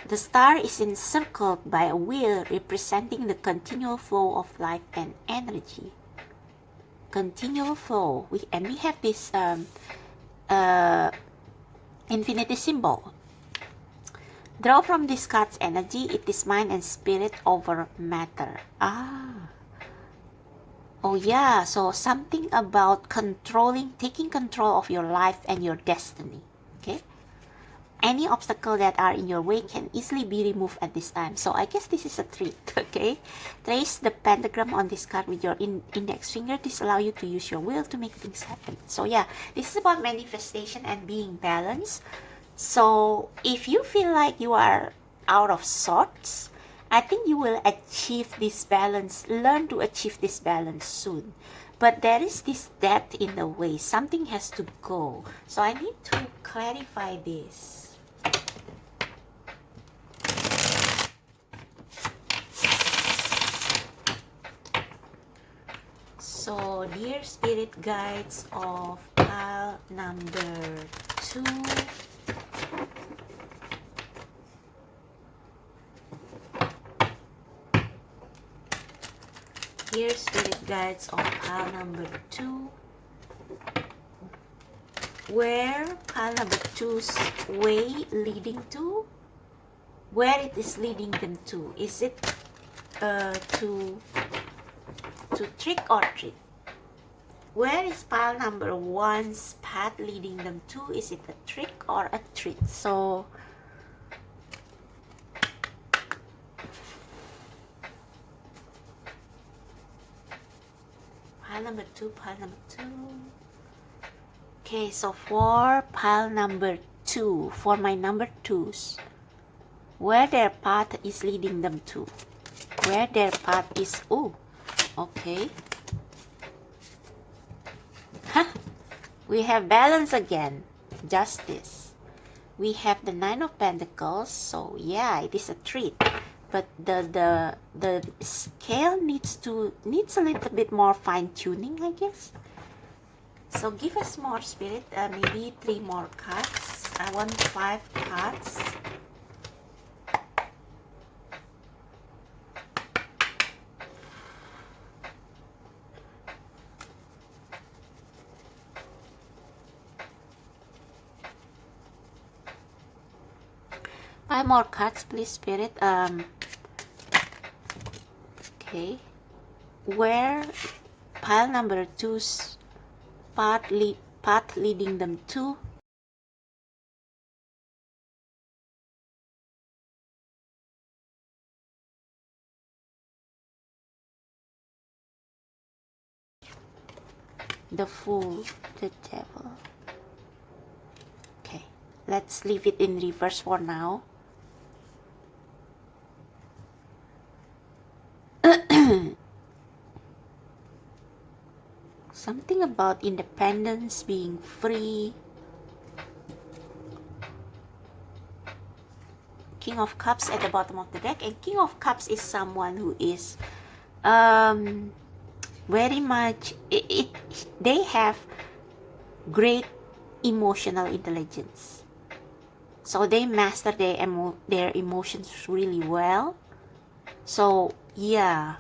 The star is encircled by a wheel representing the continual flow of life and energy. Continual flow. And we have this infinity symbol. Draw from this card's energy. It is mind and spirit over matter. Oh yeah, so something about controlling, taking control of your life and your destiny. Okay. Any obstacle that are in your way can easily be removed at this time. So I guess this is a treat, okay? Trace the pentagram on this card with your index finger. This allows you to use your will to make things happen. So yeah, this is about manifestation and being balanced. So if you feel like you are out of sorts. I think you will achieve this balance, learn to achieve this balance soon. But there is this depth in the way. Something has to go. So I need to clarify this. So, dear spirit guides of pile number 2, dear spirit guides of pile number 2, where pile number 2's way leading to, where it is leading them to. Is it to trick or treat? Where is pile number 1's path leading them to? Is it a trick or a treat? So pile number 2, pile number 2. Okay, so for pile number 2, for my number 2's, where their path is leading them to, where their path is, oh, okay. Huh. We have balance again, justice. We have the 9 of Pentacles, so yeah, it is a treat. But the scale needs a little bit more fine tuning, I guess. So give us more, spirit. Maybe 3 more cards. I want 5 cards. Five more cards, please, spirit. Okay. Where pile number 2's path leading them to. The Fool, the Devil. Okay, let's leave it in reverse for now. Something about independence, being free. King of Cups at the bottom of the deck, and King of Cups is someone who is very much they have great emotional intelligence, so they master their emotions really well. So yeah,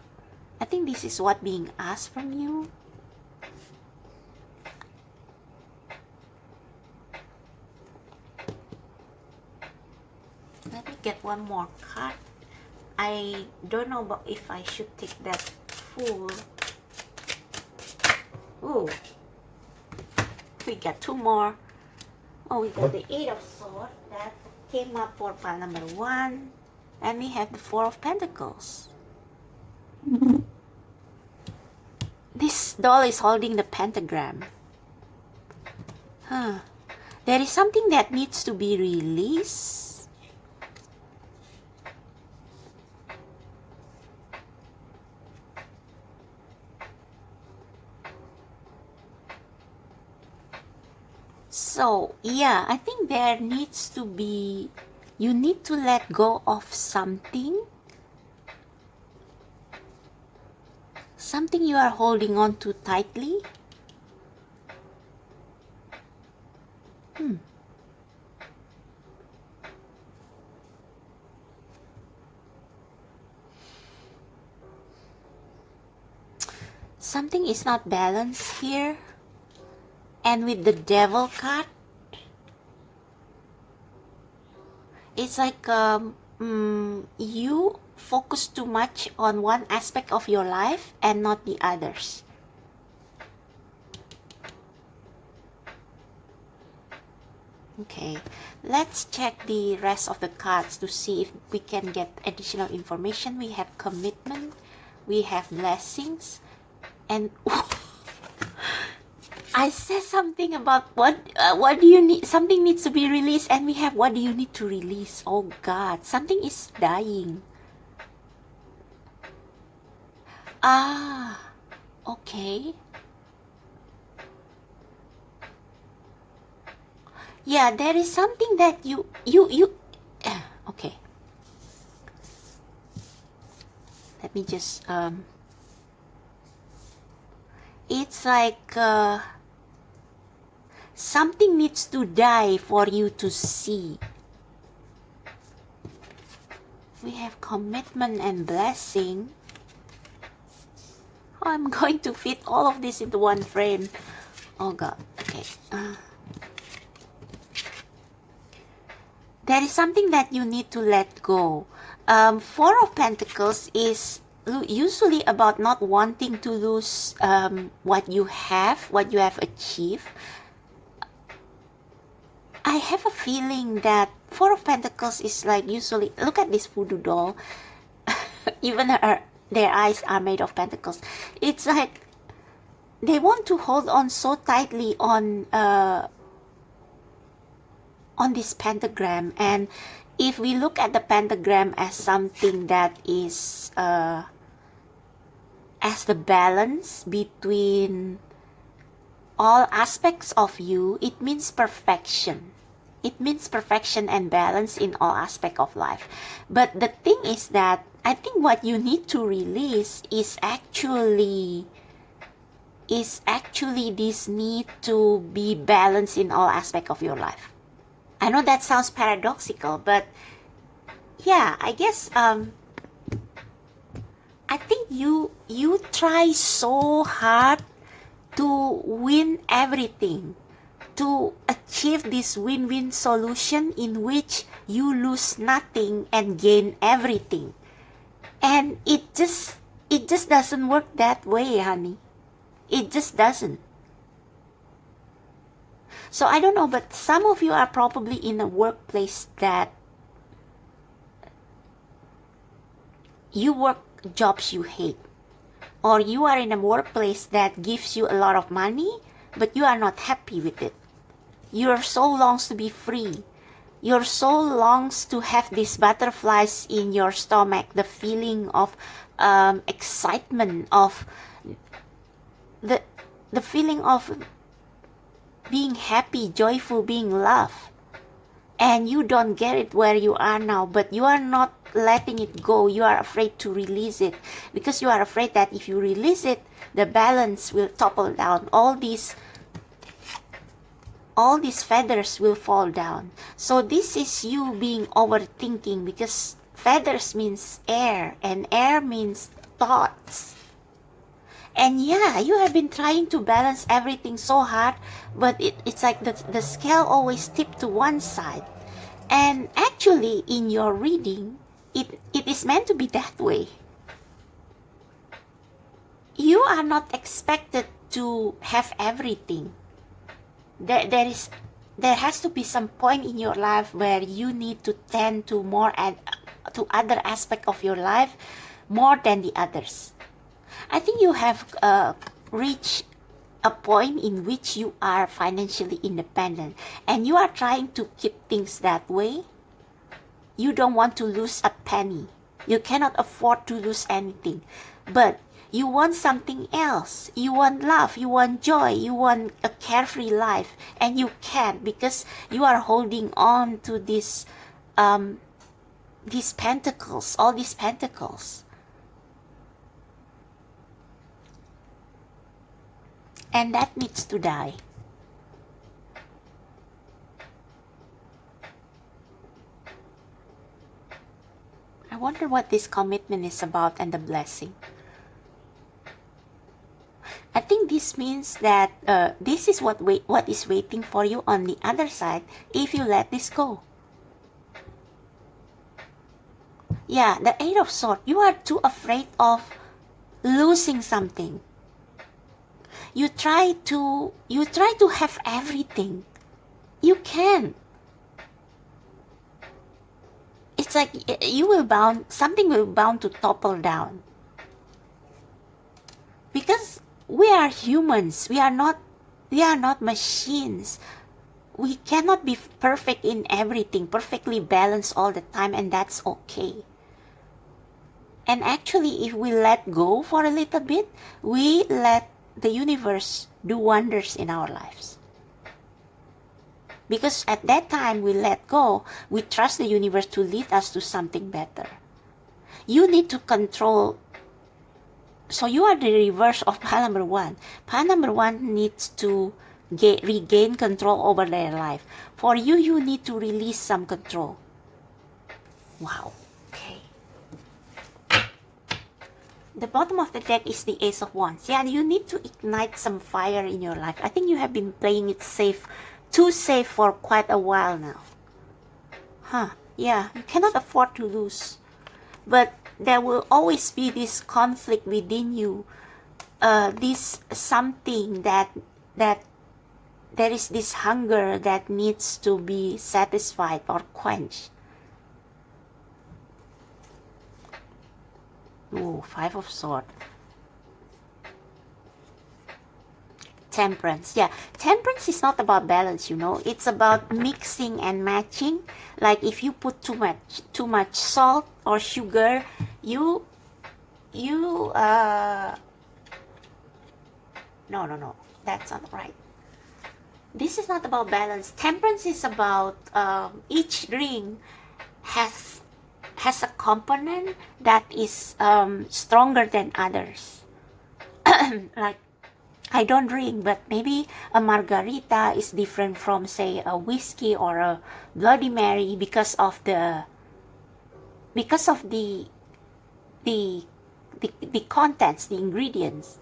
I think this is what being asked from you. Let me get one more card. I don't know about if I should take that Fool. Ooh, we got 2 more. Oh, we got the 8 of Swords that came up for pile number 1, and we have the 4 of Pentacles. This doll is holding the pentagram. Huh. There is something that needs to be released. So yeah, I think there needs to be, you need to let go of something you are holding on to tightly. Something is not balanced here. And with the Devil card, it's like you focus too much on one aspect of your life and not the others. Okay, let's check the rest of the cards to see if we can get additional information. We have commitment, we have blessings, and I said something about what do you need, something needs to be released, and we have what do you need to release. Oh God, something is dying. Ah, okay. Yeah, there is something that you okay. Let me just it's like something needs to die for you to see. We have commitment and blessing. Oh, I'm going to fit all of this into one frame. Oh God, okay. There is something that you need to let go. Four of Pentacles is usually about not wanting to lose what you have achieved. I have a feeling that Four of Pentacles is like usually, look at this voodoo doll. Even their eyes are made of pentacles. It's like they want to hold on so tightly on this pentagram. And if we look at the pentagram as something that is as the balance between all aspects of you, it means perfection. It means perfection and balance in all aspects of life. But the thing is that I think what you need to release is actually this need to be balanced in all aspects of your life. I know that sounds paradoxical, but yeah, I guess I think you try so hard to win everything, to achieve this win-win solution in which you lose nothing and gain everything. And it just doesn't work that way, honey. It just doesn't. So I don't know, but some of you are probably in a workplace that you work jobs you hate. Or you are in a workplace that gives you a lot of money, but you are not happy with it. Your soul longs to be free. Your soul longs to have these butterflies in your stomach, the feeling of excitement, of the feeling of being happy, joyful, being loved. And you don't get it where you are now, but you are not letting it go. You are afraid to release it because you are afraid that if you release it, the balance will topple down. All these feathers will fall down. So this is you being overthinking, because feathers means air and air means thoughts. And yeah, you have been trying to balance everything so hard, but it's like the scale always tipped to one side. And actually, in your reading, it is meant to be that way. You are not expected to have everything. There has to be some point in your life where you need to tend to more and to other aspect of your life more than the others. I think you have reached a point in which you are financially independent and you are trying to keep things that way. You don't want to lose a penny. You cannot afford to lose anything. But you want something else. You want love. You want joy. You want a carefree life. And you can't because you are holding on to these pentacles, all these pentacles. And that needs to die. I wonder what this commitment is about and the blessing. I think this means that this is what is waiting for you on the other side if you let this go. Yeah, the Eight of Swords. You are too afraid of losing something. You try to have everything. You can't. It's like something will bound to topple down. Because we are humans. We are not We are not machines. We cannot be perfect in everything, perfectly balanced all the time, and that's okay. And actually, if we let go for a little bit, we let the universe do wonders in our lives. Because at that time we let go, we trust the universe to lead us to something better. You need to control. So you are the reverse of pile number one. Pile number one needs to regain control over their life. For you, you need to release some control. Wow. Okay. The bottom of the deck is the Ace of Wands. Yeah, you need to ignite some fire in your life. I think you have been playing it safe, too safe for quite a while now. Yeah, you cannot afford to lose. But there will always be this conflict within you. This something that there is this hunger that needs to be satisfied or quenched. Ooh, Five of Swords. Temperance. Yeah, temperance is not about balance, it's about mixing and matching. Like if you put too much salt or sugar, you no, that's not right. This is not about balance. Temperance is about each drink has a component that is stronger than others. Like, I don't drink, but maybe a margarita is different from, say, a whiskey or a Bloody Mary because of the contents, the ingredients.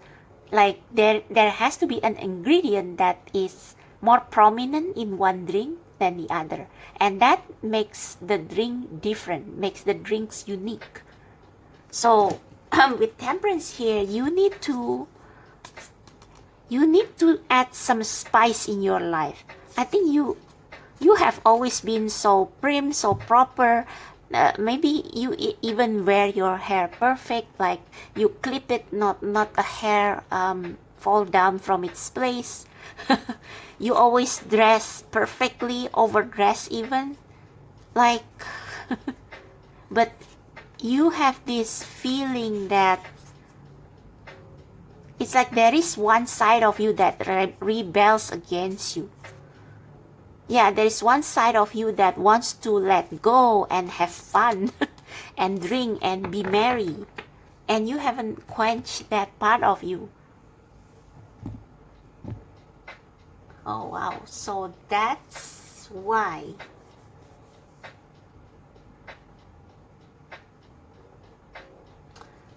Like there has to be an ingredient that is more prominent in one drink than the other, and that makes the drink different, makes the drinks unique. So with temperance here, you need to add some spice in your life. I think you have always been so prim, so proper. Maybe you even wear your hair perfect, like you clip it, not a hair fall down from its place. You always dress perfectly, overdress even, like but you have this feeling that it's like there is one side of you that rebels against you. Yeah, there is one side of you that wants to let go and have fun and drink and be merry, and you haven't quenched that part of you. Oh wow, so that's why.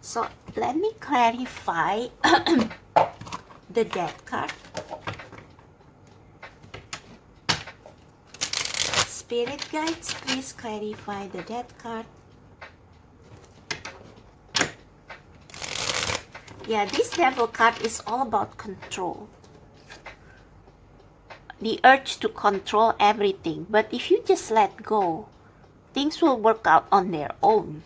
So let me clarify the deck card. Spirit guides, please clarify the deck card. Yeah, this Devil card is all about control. The urge to control everything. But if you just let go, things will work out on their own.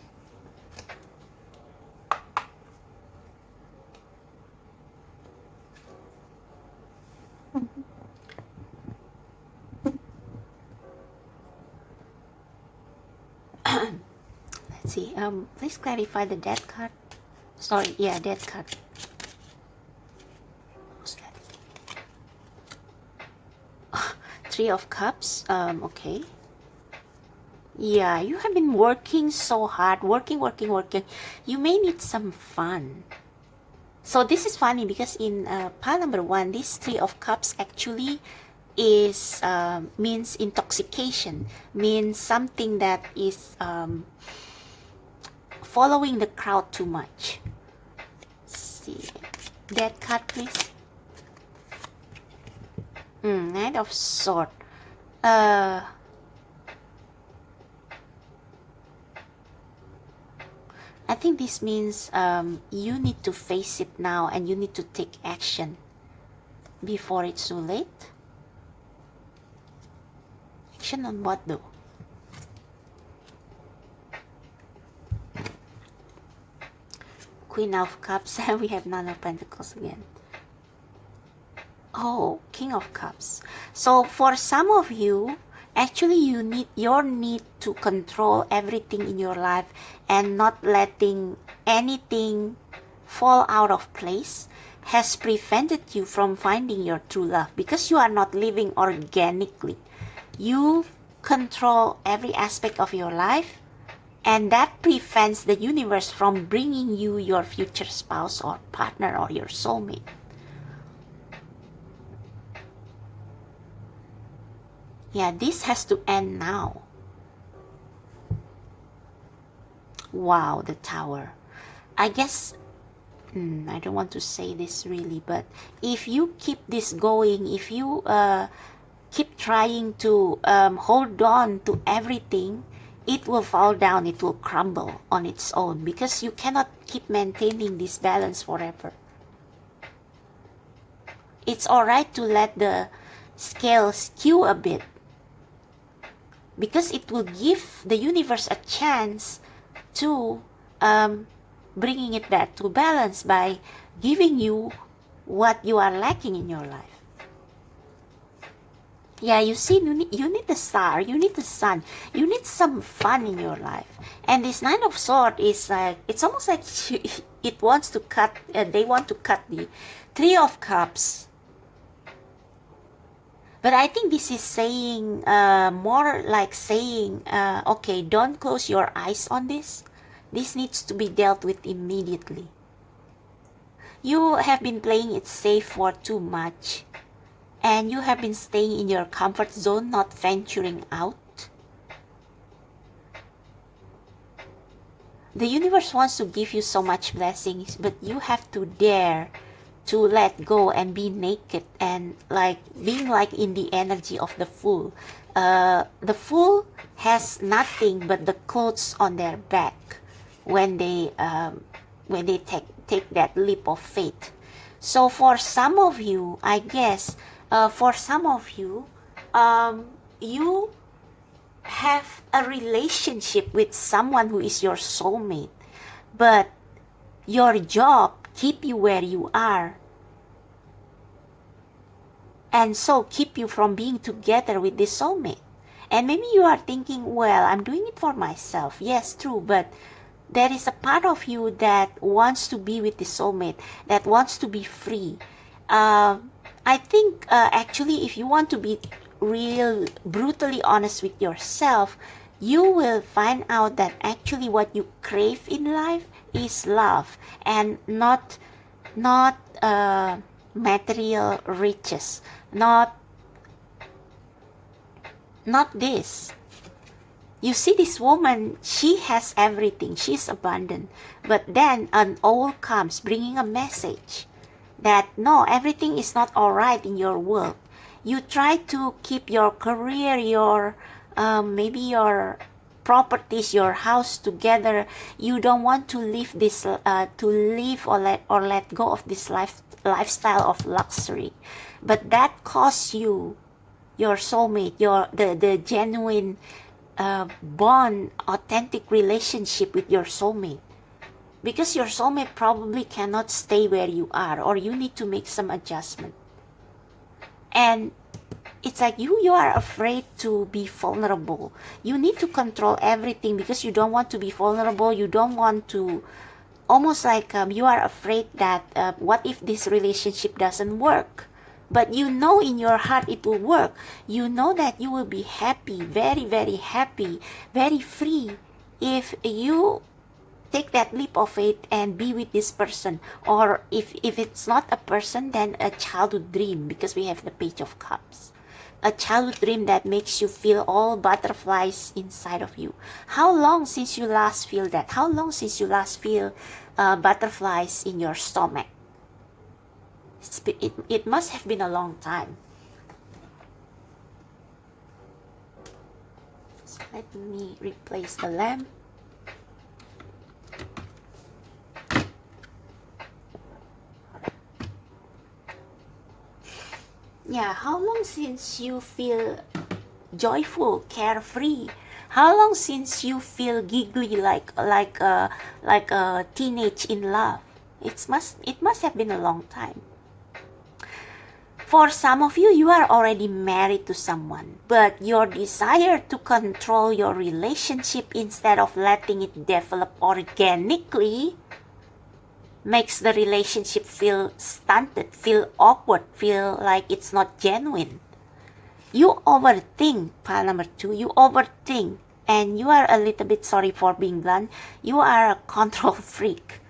Let's see. Please clarify the death card. Sorry, yeah, death card. What's that? Three of Cups. Okay. Yeah, you have been working so hard, working. You may need some fun. So this is funny because in pile number one, this Three of Cups actually is means intoxication, means something that is following the crowd too much. Let's see, that card, please. Knight of Swords. I think this means you need to face it now and you need to take action before it's too late. Action on what though? Queen of Cups. We have Nine of Pentacles again. Oh, King of Cups. So for some of you, actually your need to control everything in your life and not letting anything fall out of place has prevented you from finding your true love because you are not living organically. You control every aspect of your life, and that prevents the universe from bringing you your future spouse or partner or your soulmate. Yeah, this has to end now. Wow, the Tower. I guess, I don't want to say this really, but if you keep this going, if you keep trying to hold on to everything, it will fall down, it will crumble on its own because you cannot keep maintaining this balance forever. It's alright to let the scale skew a bit because it will give the universe a chance to bringing it back to balance by giving you what you are lacking in your life. Yeah, you see, you need the star, you need the sun, you need some fun in your life. And this Nine of Swords is like, it's almost like it wants to cut, they want to cut the Three of Cups. But I think this is saying, more like saying, okay, don't close your eyes on this. This needs to be dealt with immediately. You have been playing it safe for too much. And you have been staying in your comfort zone, not venturing out. The universe wants to give you so much blessings, but you have to dare to let go and be naked and like being like in the energy of the Fool. The Fool has nothing but the clothes on their back when they take that leap of faith. So for some of you, I guess, for some of you, you have a relationship with someone who is your soulmate, but your job keep you where you are, and so keep you from being together with this soulmate. And maybe you are thinking, well, I'm doing it for myself. Yes, true, but there is a part of you that wants to be with the soulmate, that wants to be free. I think actually if you want to be real brutally honest with yourself, you will find out that actually what you crave in life is love and not material riches, not this. You see, this woman, she has everything, she's abundant, but then an owl comes bringing a message that no, everything is not all right in your world. You try to keep your career, your maybe your properties, your house together. You don't want to leave this to live or let go of this lifestyle of luxury, but that costs you your soulmate, the genuine bond, authentic relationship with your soulmate. Because your soulmate probably cannot stay where you are, or you need to make some adjustment. And it's like you are afraid to be vulnerable. You need to control everything because you don't want to be vulnerable. You don't want to, almost like you are afraid that what if this relationship doesn't work? But you know in your heart it will work. You know that you will be happy, very, very happy, very free if you take that leap of faith and be with this person. Or if it's not a person, then a childhood dream, because we have the Page of Cups. A childhood dream that makes you feel all butterflies inside of you. How long since you last feel that? How long since you last feel butterflies in your stomach? It must have been a long time. So let me replace the lamp. Yeah, how long since you feel joyful, carefree? How long since you feel giggly like a teenage in love? It must have been a long time. For some of you, you are already married to someone, but your desire to control your relationship instead of letting it develop organically makes the relationship feel stunted, feel awkward, feel like it's not genuine. You overthink, pile number 2, you overthink, and you are a little bit, sorry for being blunt, you are a control freak.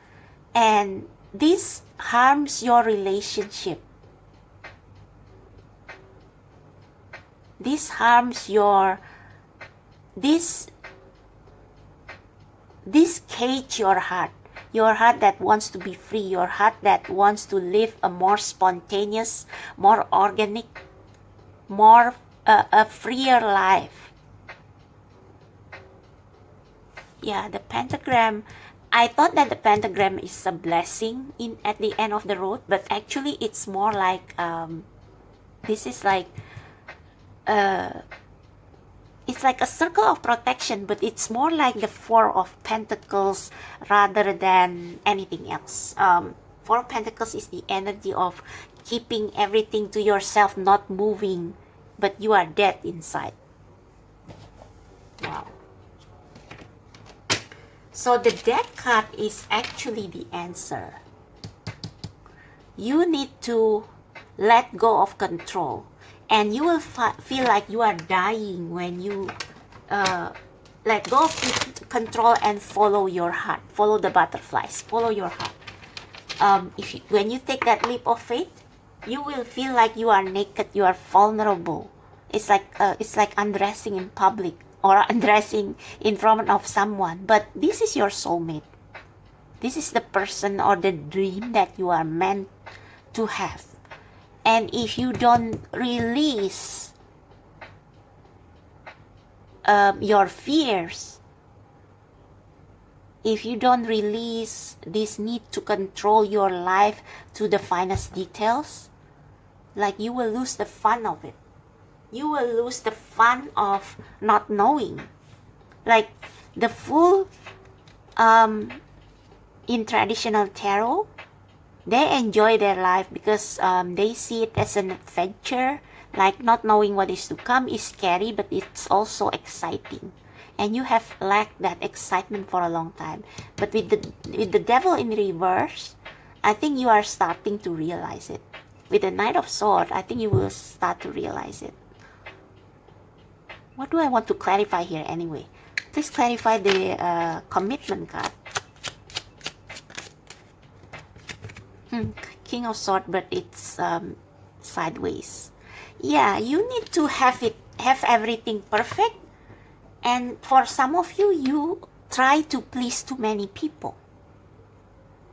And this harms your relationship. This harms this cage your heart that wants to be free, your heart that wants to live a more spontaneous, more organic, more a freer life. Yeah, the pentagram, I thought that the pentagram is a blessing at the end of the road, but actually it's more like this is like it's like a circle of protection, but it's more like the Four of Pentacles rather than anything else. Four of Pentacles is the energy of keeping everything to yourself, not moving, but you are dead inside. Wow. So the death card is actually the answer. You need to let go of control. And you will feel like you are dying when you let go of control and follow your heart. Follow the butterflies. Follow your heart. When you take that leap of faith, you will feel like you are naked. You are vulnerable. It's like undressing in public or undressing in front of someone. But this is your soulmate. This is the person or the dream that you are meant to have. And if you don't release your fears, if you don't release this need to control your life to the finest details, like you will lose the fun of it. You will lose the fun of not knowing. Like the Fool in traditional tarot, they enjoy their life because they see it as an adventure. Like not knowing what is to come is scary, but it's also exciting. And you have lacked that excitement for a long time. But with the Devil in reverse, I think you are starting to realize it. With the Knight of Swords, I think you will start to realize it. What do I want to clarify here anyway? Please clarify the commitment card. King of Swords, but it's sideways. Yeah, you need to have everything perfect. And for some of you, you try to please too many people.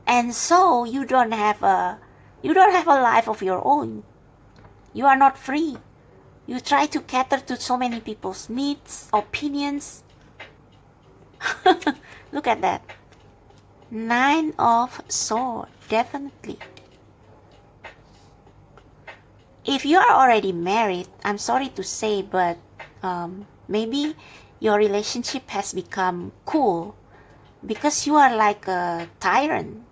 And so you don't have a life of your own. You are not free. You try to cater to so many people's needs, opinions. Look at that. Nine of Swords, definitely. If you are already married, I'm sorry to say, but maybe your relationship has become cool because you are like a tyrant.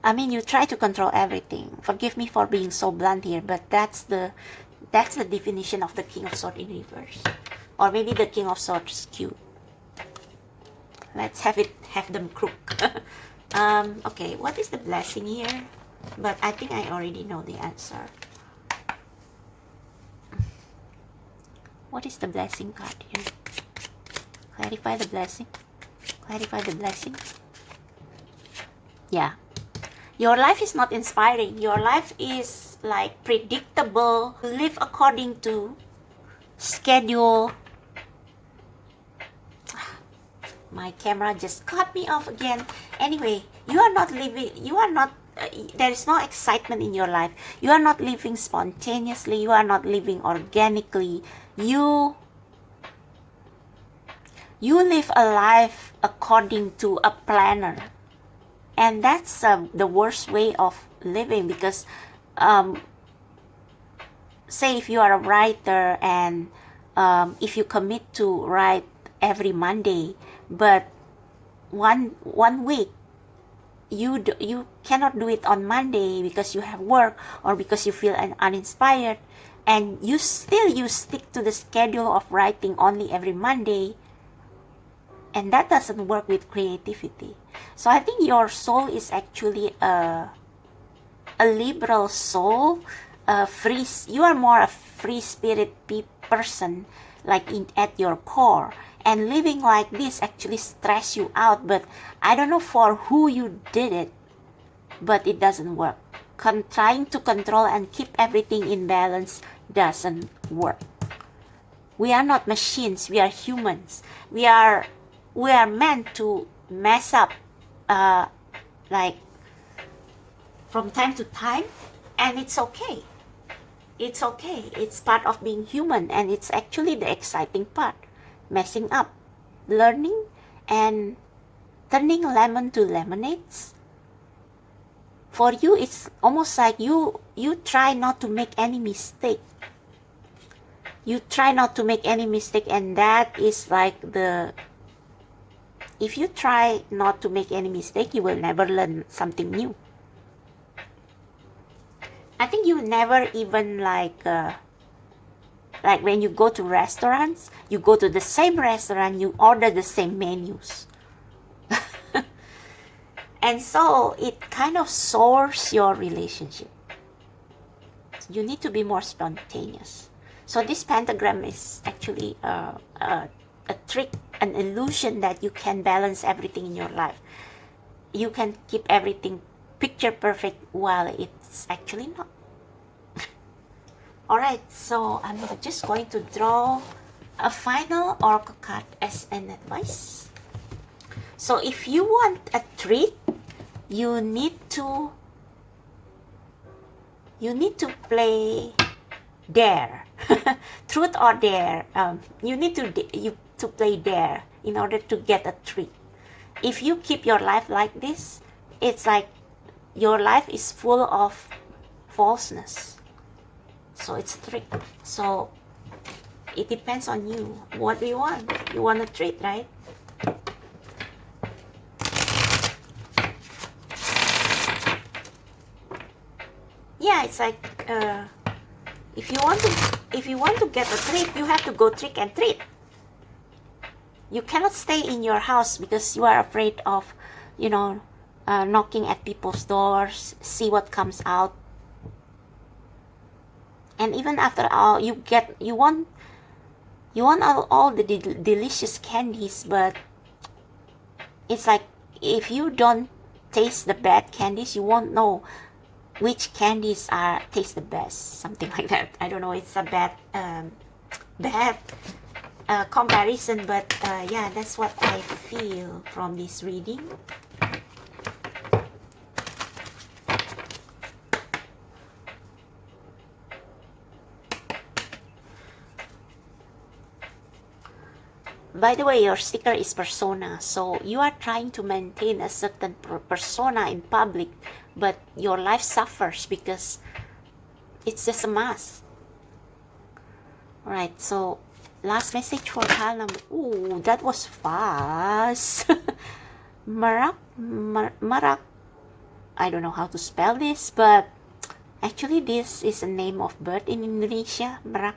I mean, you try to control everything. Forgive me for being so blunt here, but that's the definition of the King of Swords in reverse. Or maybe the King of Swords skewed. Let's have them crook. Okay, what is the blessing here? But I think I already know the answer. What is the blessing card here? Clarify the blessing. Clarify the blessing. Yeah. Your life is not inspiring. Your life is like predictable. Live according to schedule. My camera just cut me off again. Anyway, you are not living, there is no excitement in your life. You are not living spontaneously. You are not living organically. You live a life according to a planner. And that's the worst way of living because say if you are a writer and if you commit to write every Monday, but one week you cannot do it on Monday because you have work or because you feel uninspired, and you stick to the schedule of writing only every Monday, and that doesn't work with creativity. So I think your soul is actually a liberal soul, free. You are more a free spirit person, like at your core. And living like this actually stress you out. But I don't know for who you did it, but it doesn't work. Trying to control and keep everything in balance doesn't work. We are not machines. We are humans. We are meant to mess up, like from time to time, and it's okay. It's okay. It's part of being human, and it's actually the exciting part. Messing up, learning, and turning lemon to lemonades. For you, it's almost like you try not to make any mistake. You try not to make any mistake, and that is like if you try not to make any mistake, you will never learn something new. I think you never even like when you go to restaurants, you go to the same restaurant, you order the same menus. And so it kind of sours your relationship. You need to be more spontaneous. So this pentagram is actually a trick, an illusion that you can balance everything in your life. You can keep everything picture perfect while it's actually not. Alright, so I'm just going to draw a final oracle card as an advice. So if you want a treat, you need to play dare. Truth or dare. You need to play dare in order to get a treat. If you keep your life like this, it's like your life is full of falseness. So it's a trick. So it depends on you. What do you want? You want a treat, right? Yeah, it's like if you want to get a treat, you have to go trick and treat. You cannot stay in your house because you are afraid of, knocking at people's doors, see what comes out. And even after all, you want all the delicious candies, but it's like if you don't taste the bad candies, you won't know which candies taste the best. Something like that. I don't know. It's a bad comparison, but yeah, that's what I feel from this reading. By the way, your sticker is persona, so you are trying to maintain a certain persona in public, but your life suffers because it's just a mask. Alright, so last message for column. Ooh, that was fast. Marak. I don't know how to spell this, but actually this is a name of bird in Indonesia, Marak.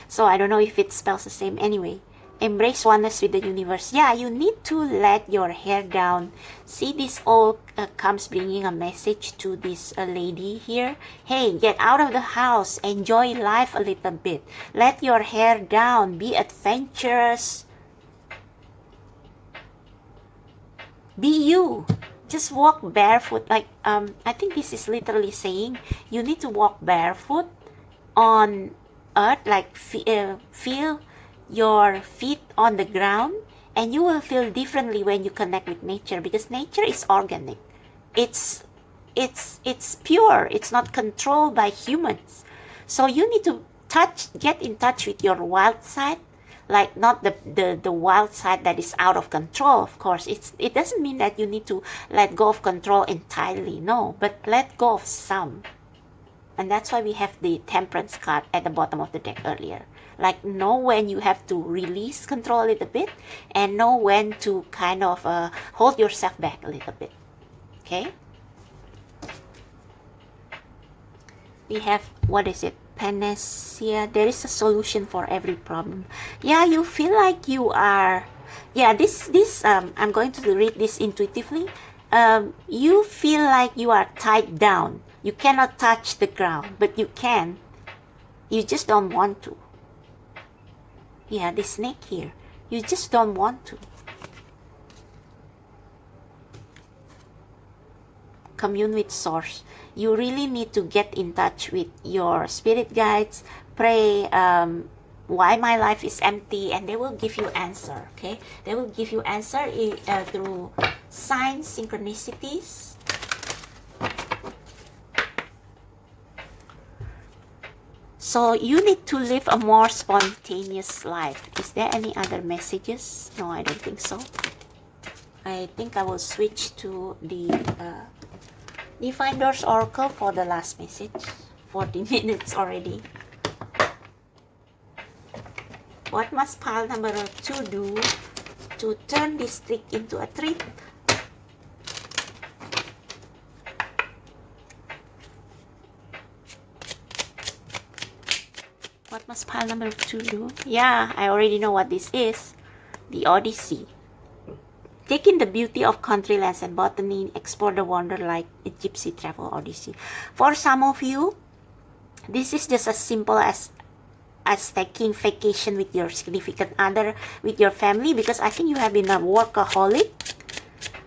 So I don't know if it spells the same. Anyway, embrace oneness with the universe. Yeah, you need to let your hair down. See, this all comes bringing a message to this lady here. Hey, get out of the house. Enjoy life a little bit. Let your hair down. Be adventurous. Be you. Just walk barefoot. Like, I think this is literally saying you need to walk barefoot on earth. Like, feel your feet on the ground, and you will feel differently when you connect with nature, because nature is organic. It's pure. It's not controlled by humans. So you need to get in touch with your wild side, like not the wild side that is out of control. Of course, it doesn't mean that you need to let go of control entirely. No, but let go of some. And that's why we have the temperance card at the bottom of the deck earlier. Like, know when you have to release control a little bit, and know when to kind of hold yourself back a little bit. okay? We have, what is it? Panacea. There is a solution for every problem. Yeah, you feel like you are, yeah, I'm going to read this intuitively. You feel like you are tied down. You cannot touch the ground, but you can. You just don't want to. Yeah, the snake here. You just don't want to. Commune with source. You really need to get in touch with your spirit guides. Pray, why my life is empty, and they will give you answer. Okay, they will give you answer through signs, synchronicities. So you need to live a more spontaneous life. Is there any other messages? No, I don't think so. I think I will switch to the Divine Doors Oracle for the last message. 40 minutes already. What must pile number 2 do to turn this trick into a treat? What must pile number 2 do? Yeah, I already know what this is. The Odyssey. Take in the beauty of country lands and botany, explore the wonder like a gypsy travel odyssey. For some of you, this is just as simple as taking vacation with your significant other, with your family, because I think you have been a workaholic.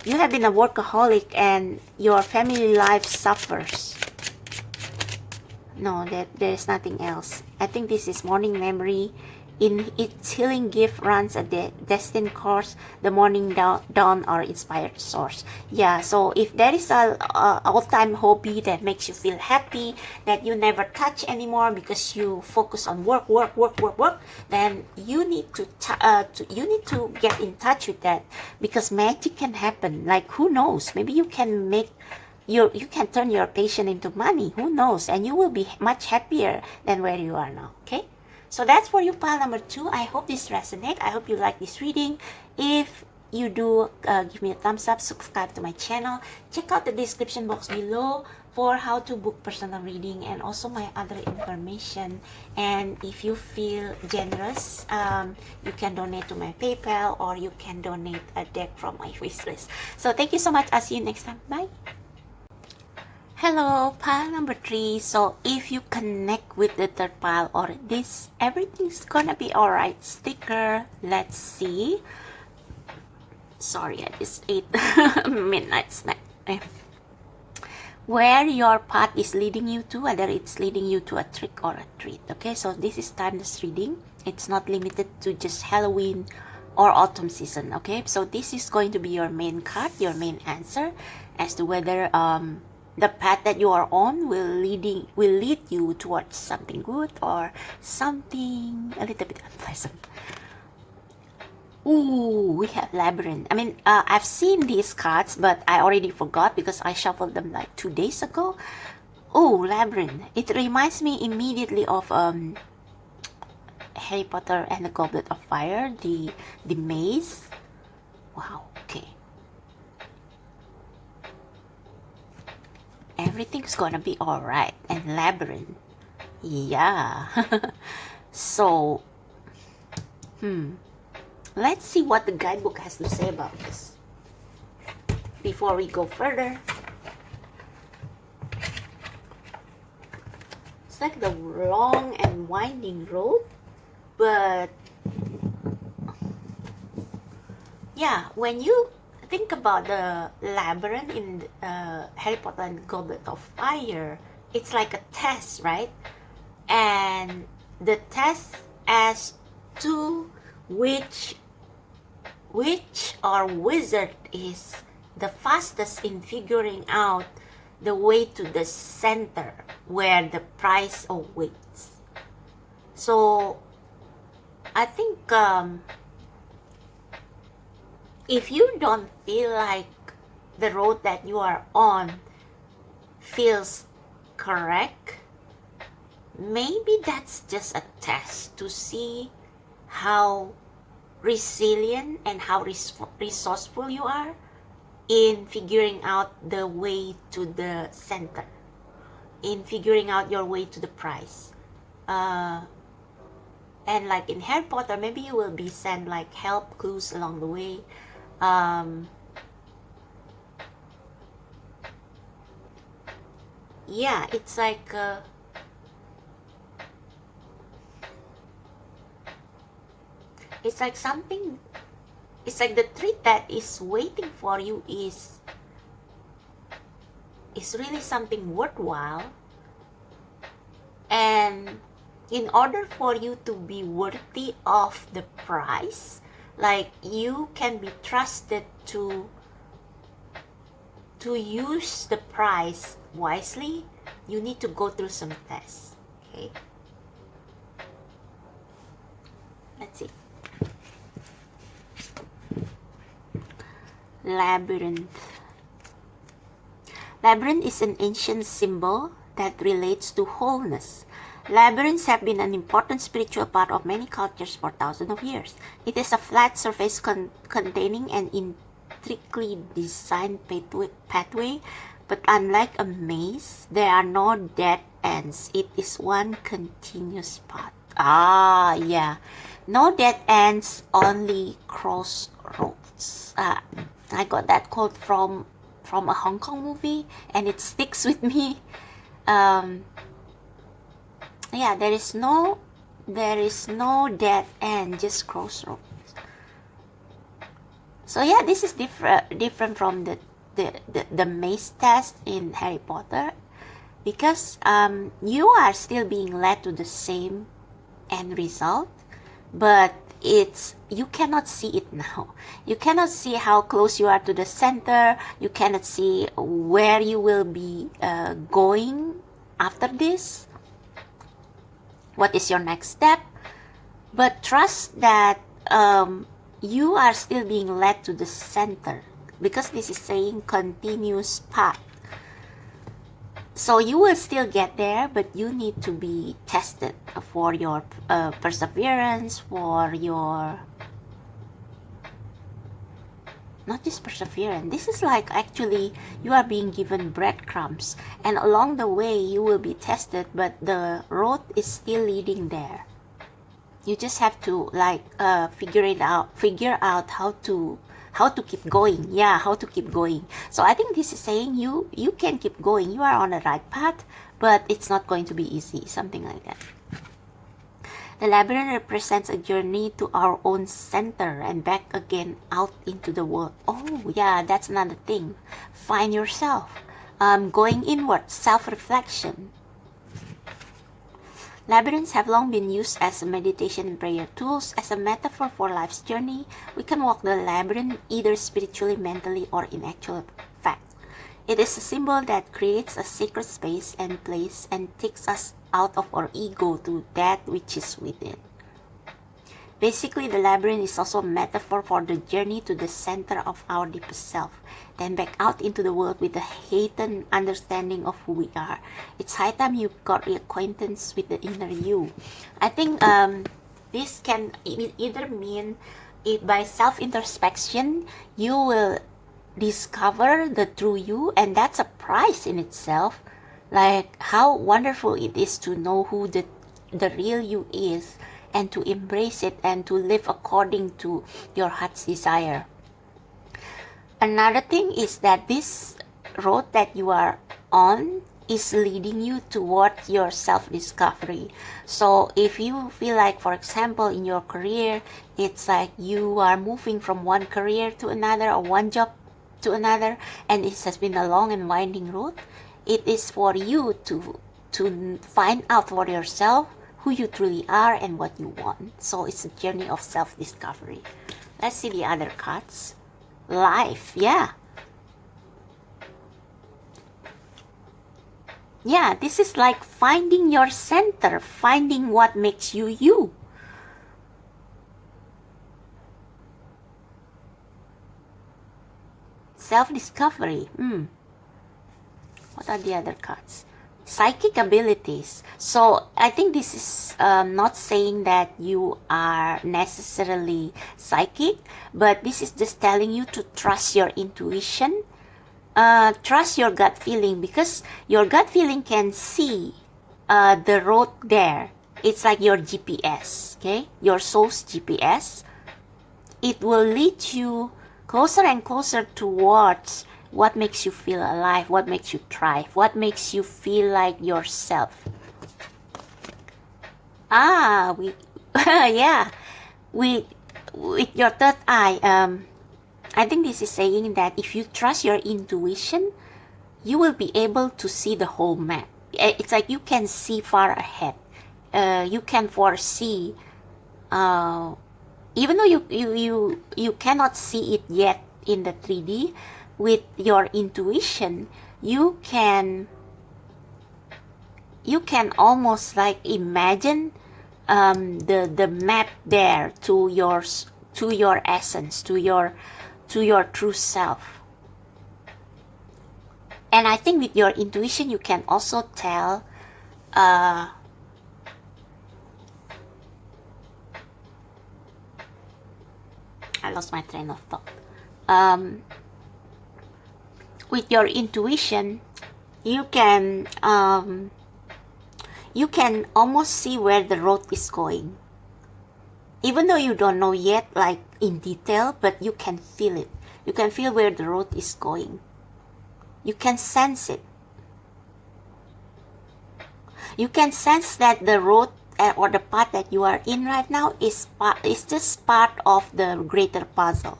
You have been a workaholic and your family life suffers. No, there's nothing else. I think this is morning memory. In its healing gift runs a destined course, the morning dawn or inspired source. Yeah, so if there is a all-time hobby that makes you feel happy, that you never touch anymore because you focus on work, then you need to get in touch with that, because magic can happen. Like, who knows? Maybe you can make you can turn your passion into money. Who knows? And you will be much happier than where you are now. Okay. So that's for you, pile number 2. I hope this resonates. I hope you like this reading. If you do, give me a thumbs up, subscribe to my channel. Check out the description box below for how to book personal reading and also my other information. And if you feel generous, you can donate to my PayPal, or you can donate a deck from my wishlist. So thank you so much. I'll see you next time. Bye. Hello, pile number 3. So if you connect with the third pile or this, everything's gonna be alright sticker. Let's see. Sorry, I just ate midnight snack. Where your path is leading you to, whether it's leading you to a trick or a treat. Okay, so this is timeless reading. It's not limited to just Halloween or autumn season. Okay, so this is going to be your main card, your main answer as to whether the path that you are on will lead you towards something good or something a little bit unpleasant. Ooh, we have Labyrinth. I mean, I've seen these cards, but I already forgot because I shuffled them like 2 days ago. Ooh, Labyrinth. It reminds me immediately of Harry Potter and the Goblet of Fire, the maze. Wow, okay. Everything's gonna be alright. And Labyrinth. Yeah. So, let's see what the guidebook has to say about this before we go further. It's like the long and winding road, but yeah, when you think about the labyrinth in Harry Potter and the Goblet of Fire, it's like a test, right? And the test as to which witch or wizard is the fastest in figuring out the way to the center where the prize awaits. So I think if you don't feel like the road that you are on feels correct, maybe that's just a test to see how resilient and how resourceful you are in figuring out the way to the center, in figuring out your way to the prize. And like in Harry Potter, maybe you will be sent like help clues along the way. Yeah, it's like something, it's like the treat that is waiting for you is really something worthwhile. And in order for you to be worthy of the prize, like you can be trusted to use the prize wisely, you need to go through some tests. Okay, let's see. Labyrinth. Labyrinth is an ancient symbol that relates to wholeness. Labyrinths have been an important spiritual part of many cultures for thousands of years. It is a flat surface containing an intricately designed pathway, but unlike a maze, there are no dead ends. It is one continuous path. Ah, yeah. No dead ends, only crossroads. I got that quote from a Hong Kong movie, and it sticks with me. Yeah, there is no dead end, just crossroads. So yeah, this is different from the maze test in Harry Potter, because you are still being led to the same end result, but you cannot see it now. You cannot see how close you are to the center. You cannot see where you will be going after this. What is your next step? But trust that you are still being led to the center, because this is saying continuous path. So you will still get there, but you need to be tested for your perseverance, for your, not just perseverance. This is like actually you are being given breadcrumbs, and along the way you will be tested, but the road is still leading there. You just have to like figure out how to keep going. Yeah, how to keep going. So I think this is saying you can keep going. You are on the right path, but it's not going to be easy, something like that. The labyrinth represents a journey to our own center and back again out into the world. Oh yeah, that's another thing. Find yourself. Going inward, self-reflection. Labyrinths have long been used as meditation and prayer tools. As a metaphor for life's journey, we can walk the labyrinth either spiritually, mentally, or in actual fact. It is a symbol that creates a sacred space and place and takes us out of our ego to that which is within. Basically, the labyrinth is also a metaphor for the journey to the center of our deepest self, then back out into the world with a heightened understanding of who we are. It's high time you got reacquaintance with the inner you. I think this can either mean by self-introspection, you will discover the true you, and that's a prize in itself. Like how wonderful it is to know who the real you is, and to embrace it and to live according to your heart's desire. Another thing is that this road that you are on is leading you toward your self-discovery. So if you feel like, for example, in your career, it's like you are moving from one career to another or one job to another, and it has been a long and winding road, it is for you to find out for yourself who you truly are and what you want. So it's a journey of self-discovery. Let's see the other cards. Life, yeah. Yeah, this is like finding your center, finding what makes you you. Self-discovery. What are the other cards? psychic abilities. So I think this is not saying that you are necessarily psychic, but this is just telling you to trust your intuition, trust your gut feeling, because your gut feeling can see the road there. It's like your GPS, okay? Your soul's GPS. It will lead you closer and closer towards what makes you feel alive, what makes you thrive, what makes you feel like yourself. Yeah, with your third eye, I think this is saying that if you trust your intuition, you will be able to see the whole map. It's like you can see far ahead. You can foresee, even though you cannot see it yet in the 3D, with your intuition, you can almost like imagine the map there to your essence, to your true self. And I think with your intuition, you can also tell I lost my train of thought. With your intuition, you can almost see where the road is going. Even though you don't know yet, like in detail, but you can feel it. You can feel where the road is going. You can sense it. You can sense that the road or the path that you are in right now is just part of the greater puzzle,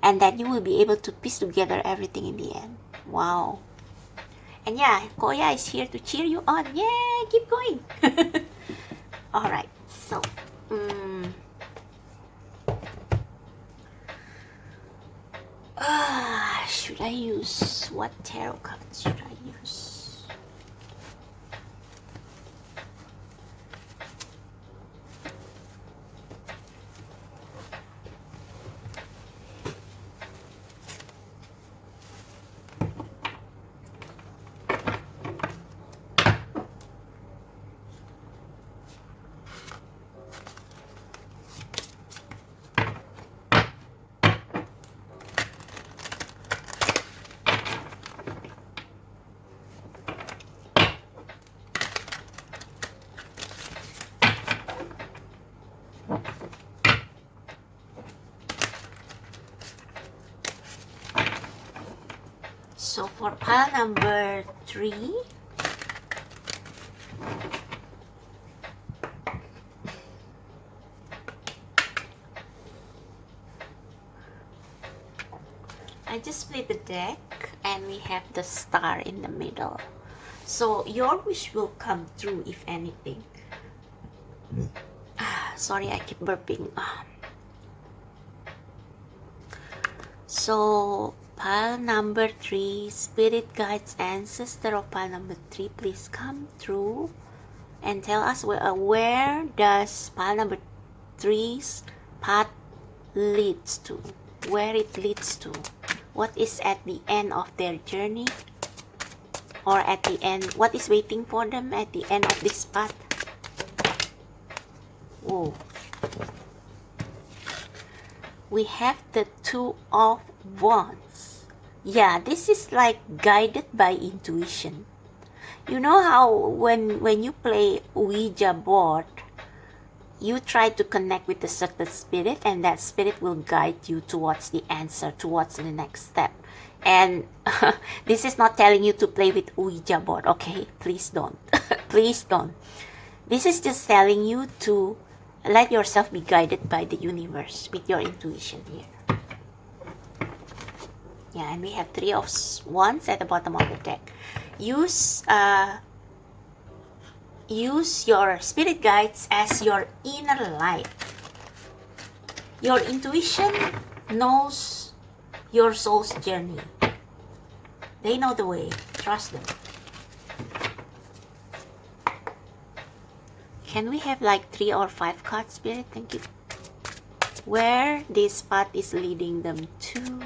and that you will be able to piece together everything in the end. Wow. And yeah, Koya is here to cheer you on. Yeah, keep going. All right, so should I use, what tarot cards should I use? So for pile number 3, I just split the deck and we have the star in the middle. So your wish will come true if anything. Sorry, I keep burping. So pile number 3, spirit guides, ancestor of pile number 3, please come through and tell us where does pile number 3's path leads to, where it leads to, what is at the end of their journey, or at the end, what is waiting for them at the end of this path. Whoa. We have the 2 of Wands. Yeah, this is like guided by intuition. You know how when you play Ouija board, you try to connect with a certain spirit, and that spirit will guide you towards the answer, towards the next step. And this is not telling you to play with Ouija board, okay? Please don't. Please don't. This is just telling you to let yourself be guided by the universe with your intuition here. Yeah, and we have 3 of Wands at the bottom of the deck. Use your spirit guides as your inner light. Your intuition knows your soul's journey. They know the way. Trust them. Can we have like 3 or 5 cards, Spirit? Thank you. Where this path is leading them to.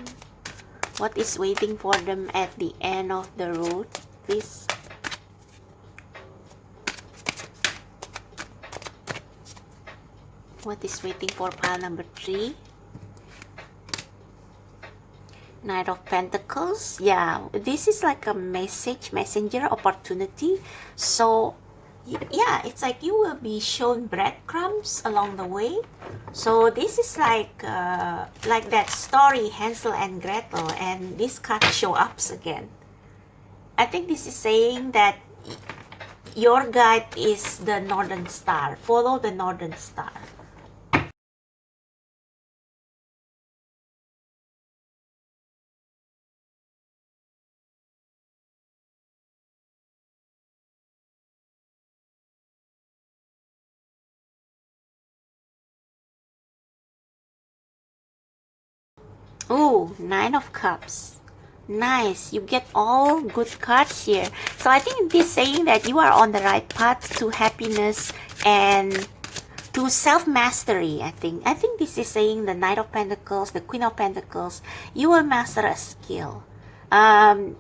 What is waiting for them at the end of the road, please? What is waiting for pile number 3? Knight of Pentacles. Yeah, this is like a messenger opportunity. So yeah, it's like you will be shown breadcrumbs along the way. So this is like that story Hansel and Gretel, and this card show up again. I think this is saying that your guide is the Northern Star. Follow the Northern Star. Oh, Nine of Cups. Nice. You get all good cards here. So I think this is saying that you are on the right path to happiness and to self-mastery. I think this is saying the Knight of Pentacles, the Queen of Pentacles. You will master a skill.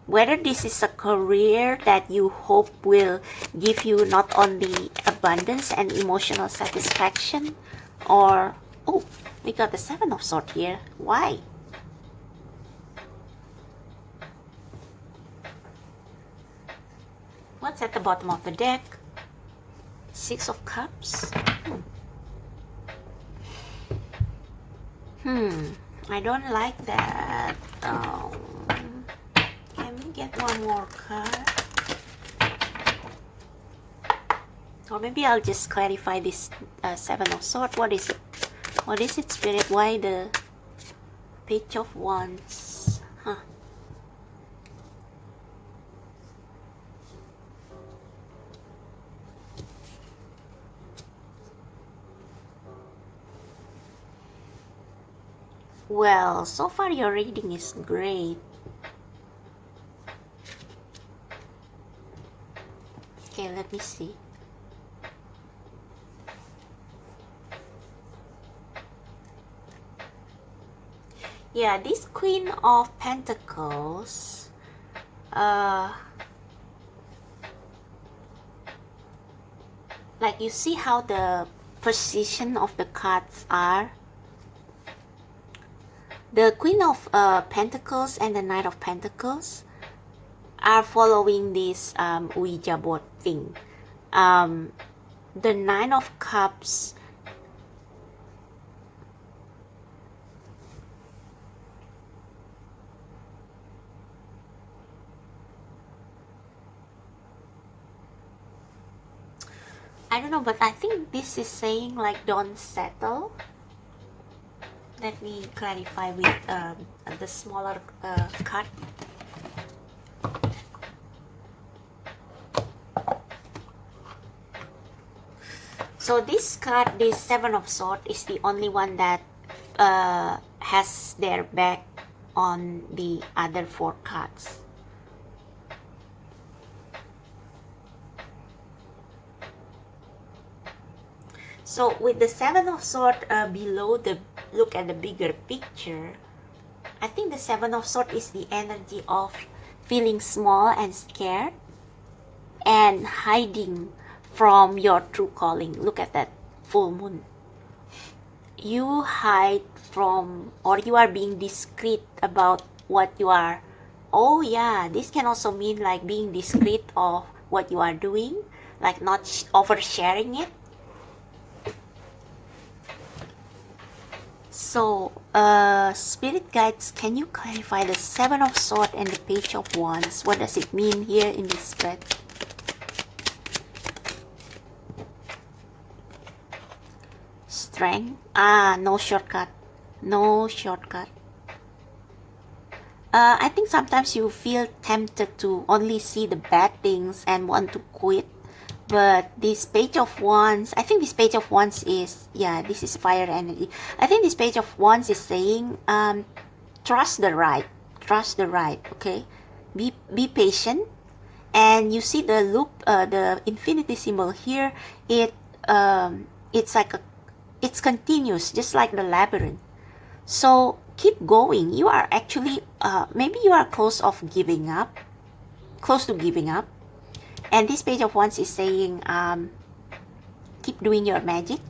Whether this is a career that you hope will give you not only abundance and emotional satisfaction, or oh, we got the Seven of Swords here. Why? What's at the bottom of the deck? Six of Cups. I don't like that. Can we get one more card? Or maybe I'll just clarify this Seven of Swords. What is it? What is it, Spirit? Why the Page of Wands? Huh. Well, so far your reading is great. Okay, let me see. Yeah, this Queen of Pentacles, like you see how the position of the cards are. The Queen of Pentacles and the Knight of Pentacles are following this Ouija board thing. The Nine of Cups, I don't know, but I think this is saying like don't settle. Let me clarify with the smaller card. So this card, this Seven of Swords, is the only one that has their back on the other 4 cards. So with the Seven of Swords below the, look at the bigger picture, I think the Seven of Swords is the energy of feeling small and scared and hiding from your true calling. Look at that full moon. You hide from, or you are being discreet about what you are. Oh yeah, this can also mean like being discreet of what you are doing, like not oversharing it. So, Spirit Guides, can you clarify the Seven of Swords and the Page of Wands? What does it mean here in this spread? Strength. No shortcut. No shortcut. I think sometimes you feel tempted to only see the bad things and want to quit. But this Page of Wands, I think this Page of Wands is, yeah, this is fire energy. I think this Page of Wands is saying, trust the right, okay? Be patient. And you see the loop, the infinity symbol here, it's like it's continuous, just like the labyrinth. So keep going. You are actually, maybe you are close to giving up. And this Page of Wands is saying, keep doing your magic.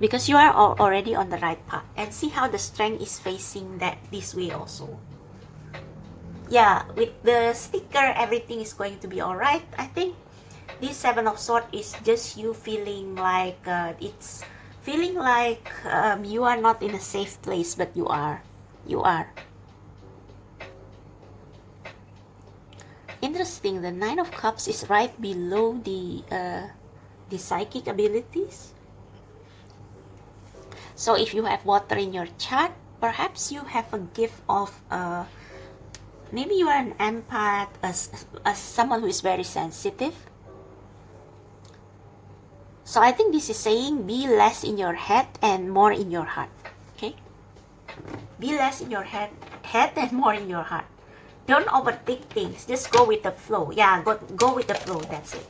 because you are already on the right path. And see how the strength is facing this way also. Yeah, with the sticker, everything is going to be all right. I think this Seven of Swords is just you feeling like you are not in a safe place, but you are. You are. Interesting. The Nine of Cups is right below the psychic abilities. So if you have water in your chart, perhaps you have a gift of maybe you are an empath, as someone who is very sensitive. So I think this is saying be less in your head and more in your heart. Okay? Be less in your head and more in your heart. Don't overthink things. Just go with the flow. Yeah, go with the flow. That's it.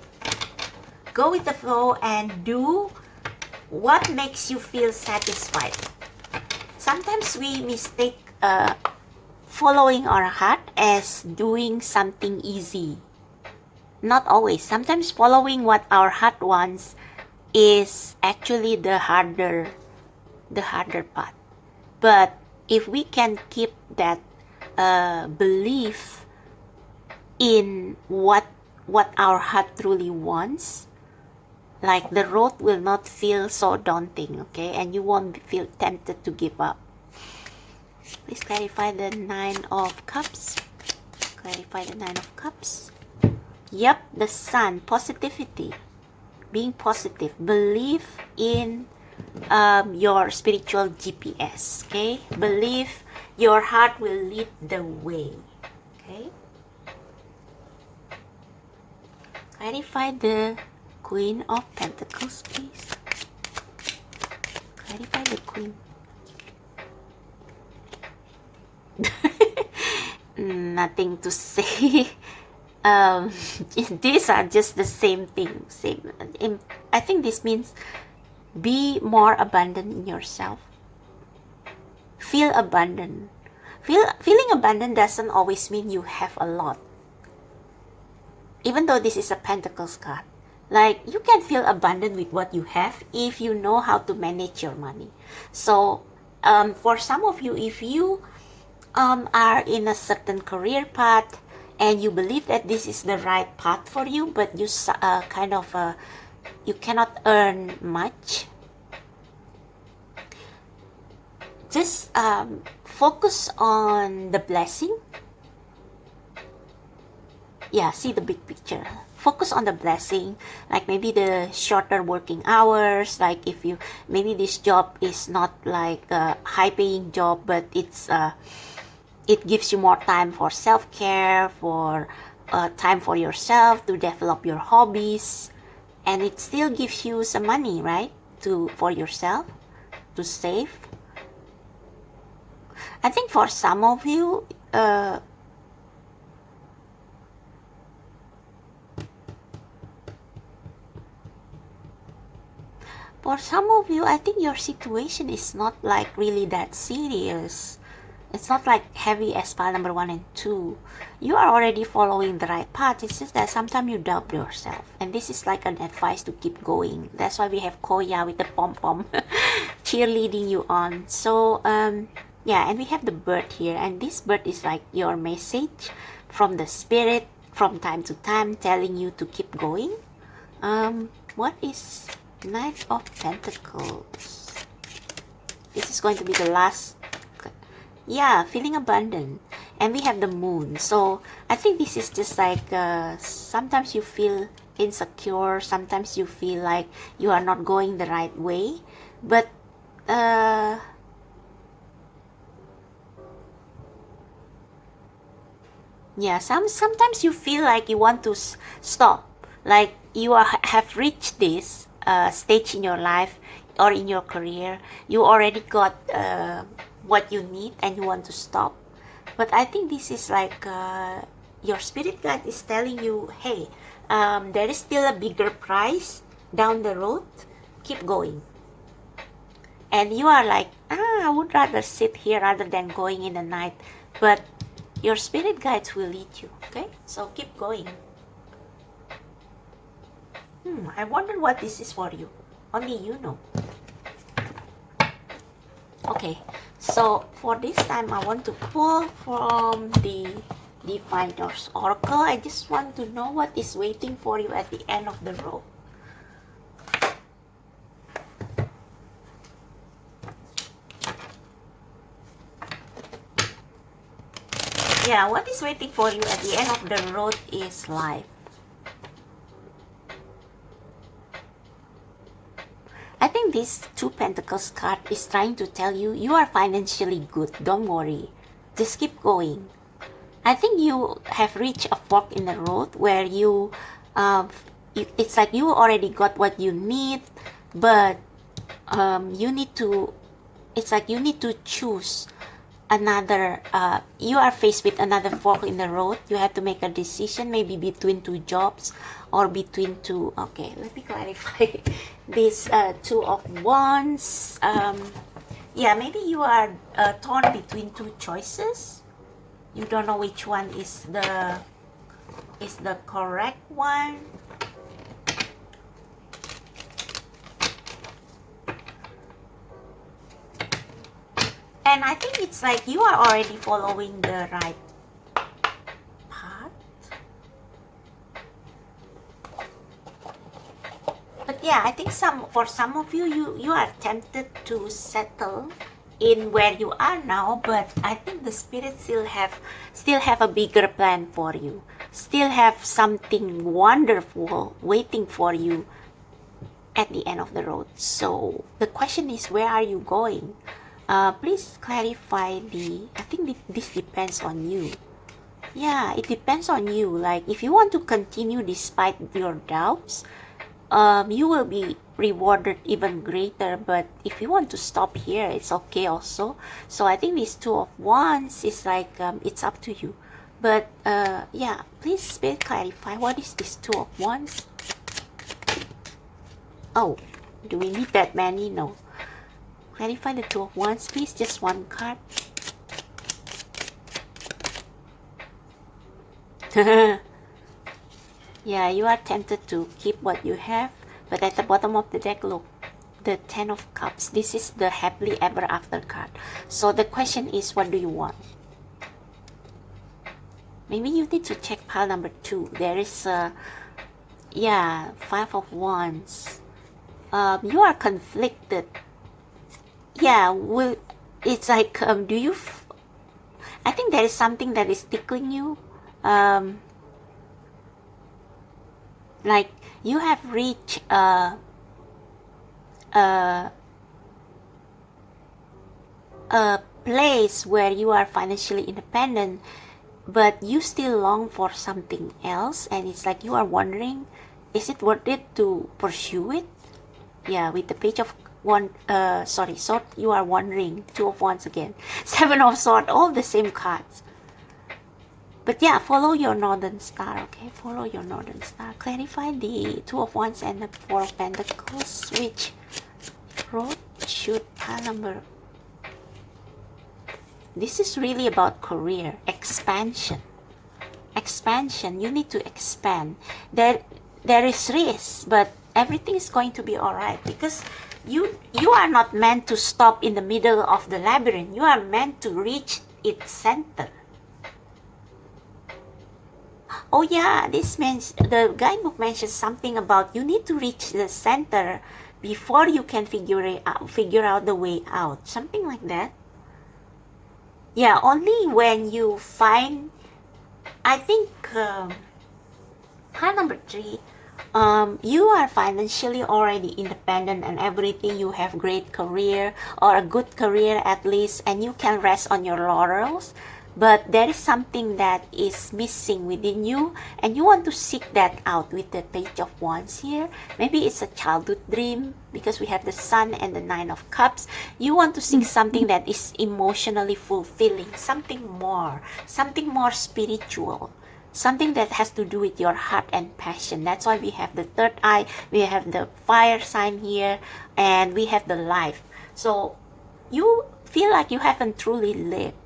Go with the flow and do what makes you feel satisfied. Sometimes we mistake following our heart as doing something easy. Not always. Sometimes following what our heart wants is actually the harder path. But if we can keep that belief in what our heart truly wants, like the road will not feel so daunting, okay? And you won't feel tempted to give up. Please clarify the Nine of Cups. Clarify the Nine of Cups. Yep, the Sun, positivity. Being positive. Believe in your spiritual GPS, okay? Believe your heart will lead the way, okay? Clarify the Queen of Pentacles, please. Clarify the Queen. Nothing to say. These are just the same thing. I think this means be more abundant in yourself. Feel abundant. Feeling abundant doesn't always mean you have a lot. Even though this is a Pentacles card, like you can feel abundant with what you have if you know how to manage your money. So for some of you, if you are in a certain career path and you believe that this is the right path for you, but you you cannot earn much, just focus on the blessing. Yeah, see the big picture. Focus on the blessing, like maybe the shorter working hours, like if you, maybe this job is not like a high paying job, but it gives you more time for self-care, for time for yourself, to develop your hobbies, and it still gives you some money, right, for yourself, to save. I think for some of you, I think your situation is not like really that serious. It's not like heavy as pile number 1 and 2. You are already following the right path. It's just that sometimes you doubt yourself. And this is like an advice to keep going. That's why we have Koya with the pom-pom cheerleading you on. So, yeah, and we have the bird here. And this bird is like your message from the spirit from time to time telling you to keep going. What is Knight of Pentacles? This is going to be the last. Yeah, feeling abundant. And we have the Moon. So I think this is just like sometimes you feel insecure, sometimes you feel like you are not going the right way, but yeah, sometimes you feel like you want to stop, like you have reached this stage in your life or in your career. You already got what you need and you want to stop. But I think this is like your spirit guide is telling you, hey, there is still a bigger prize down the road. Keep going. And you are like, I would rather sit here rather than going in the night. But your spirit guides will lead you, okay? So keep going. I wonder what this is for you. Only you know. Okay, so for this time I want to pull from the Diviner's Oracle. I just want to know what is waiting for you at the end of the road. Yeah, what is waiting for you at the end of the road is life. I think this Two Pentacles card is trying to tell you, you are financially good. Don't worry. Just keep going. I think you have reached a fork in the road where it's like you already got what you need, but you need to, it's like you need to choose another, you are faced with another fork in the road. You have to make a decision, maybe between two jobs or between two, okay, let me clarify this Two of Wands. Yeah, maybe you are torn between two choices. You don't know which one is the correct one. And I think it's like you are already following the right path. But yeah, I think for some of you, you are tempted to settle in where you are now, but I think the spirit still have a bigger plan for you. Still have something wonderful waiting for you at the end of the road. So the question is, where are you going? Please clarify I think this depends on you. Yeah, it depends on you. Like, if you want to continue despite your doubts, you will be rewarded even greater. But if you want to stop here, it's okay also. So I think this Two of Wands is like, it's up to you. But yeah, please clarify, what is this Two of Wands? Oh, do we need that many? No. Clarify the Two of Wands, please. Just one card. Yeah, you are tempted to keep what you have, but at the bottom of the deck, look, the Ten of Cups. This is the happily ever after card. So the question is, what do you want? Maybe you need to check pile number 2. There is yeah, Five of Wands. You are conflicted. Yeah, well, it's like, do you I think there is something that is tickling you. Like, you have reached a place where you are financially independent, but you still long for something else, and it's like you are wondering, is it worth it to pursue it? Yeah, with the Page of Sword, you are wondering. Two of Wands again. Seven of Swords, all the same cards. But yeah, follow your Northern Star, okay? Follow your Northern Star. Clarify the Two of Wands and the Four of Pentacles. Which road should pile number? This is really about career, expansion. Expansion, you need to expand. There is risk, but everything is going to be alright, because you are not meant to stop in the middle of the labyrinth. You are meant to reach its center. Oh yeah, the guidebook mentions something about you need to reach the center before you can figure out the way out. Something like that. Yeah, only when you find, I think, card number 3, you are financially already independent and everything. You have great career, or a good career at least, and you can rest on your laurels. But there is something that is missing within you, and you want to seek that out with the Page of Wands here. Maybe it's a childhood dream, because we have the Sun and the Nine of Cups. You want to seek something that is emotionally fulfilling, something more spiritual, something that has to do with your heart and passion. That's why we have the third eye, we have the fire sign here, and we have the life. So you feel like you haven't truly lived.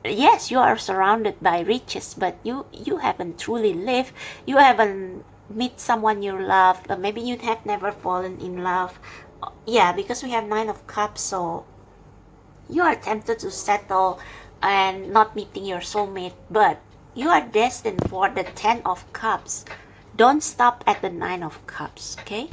Yes, you are surrounded by riches, but you haven't truly lived. You haven't met someone you love. Maybe you have never fallen in love. yeah, because we have Nine of Cups, so you are tempted to settle and not meeting your soulmate, but you are destined for the Ten of Cups. Don't stop at the Nine of Cups, okay?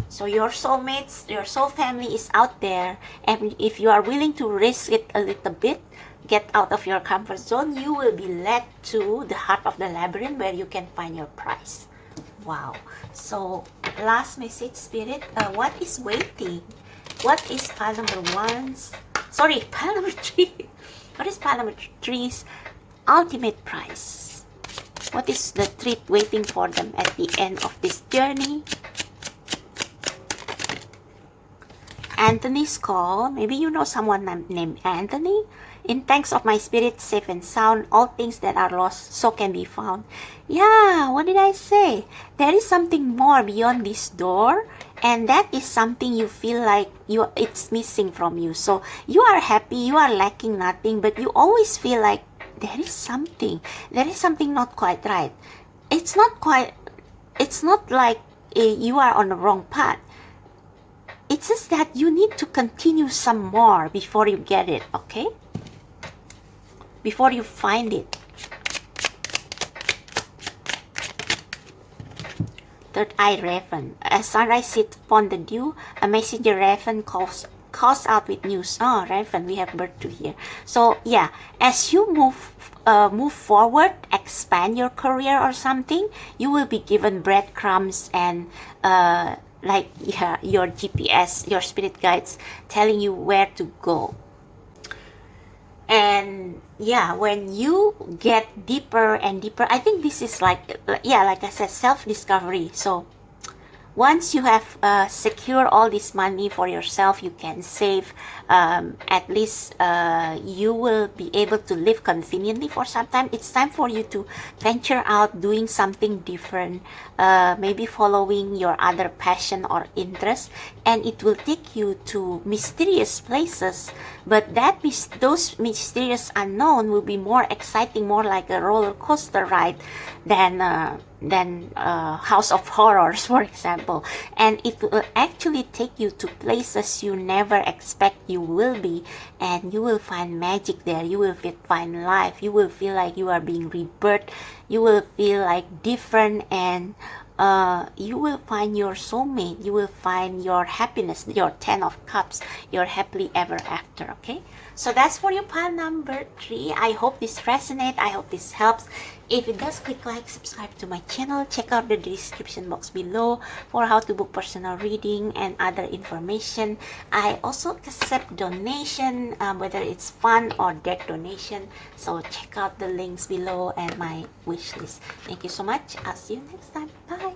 So your soulmates, your soul family is out there, and if you are willing to risk it a little bit, get out of your comfort zone, you will be led to the heart of the labyrinth where you can find your prize. Wow. So last message, Spirit, what is waiting? What is pile number one's, sorry, pile number three? What is pile number three's ultimate prize? What is the treat waiting for them at the end of this journey? Anthony's call. Maybe you know someone named Anthony. In thanks of my spirit, safe and sound, all things that are lost so can be found. Yeah, what did I say? There is something more beyond this door, and that is something you feel like it's missing from you. So you are happy, you are lacking nothing, but you always feel like there is something not quite right. It's not like you are on the wrong path. It's just that you need to continue some more before you get it, okay? Before you find it. Third eye raven. As sunrise sits upon the dew, a messenger raven calls out with news. Oh, raven, we have bird too here. So yeah, as you move forward, expand your career or something, you will be given breadcrumbs and like, yeah, your GPS, your spirit guides telling you where to go. And yeah, when you get deeper and deeper, I think this is like, yeah, like I said, self-discovery. So once you have secured all this money for yourself, you can save, at least you will be able to live conveniently for some time. It's time for you to venture out, doing something different, maybe following your other passion or interest, and it will take you to mysterious places, but those mysterious unknown will be more exciting, more like a roller coaster ride than House of Horrors, for example. And it will actually take you to places you never expect you will be, and you will find magic there. You will find life. You will feel like you are being rebirthed. You will feel like different, and you will find your soulmate. You will find your happiness, your Ten of Cups, your happily ever after, okay? So that's for your pile number 3. I hope this resonates. I hope this helps. If it does, click like, subscribe to my channel. Check out the description box below for how to book personal reading and other information. I also accept donation, whether it's fund or deck donation. So check out the links below and my wish list. Thank you so much. I'll see you next time. Bye.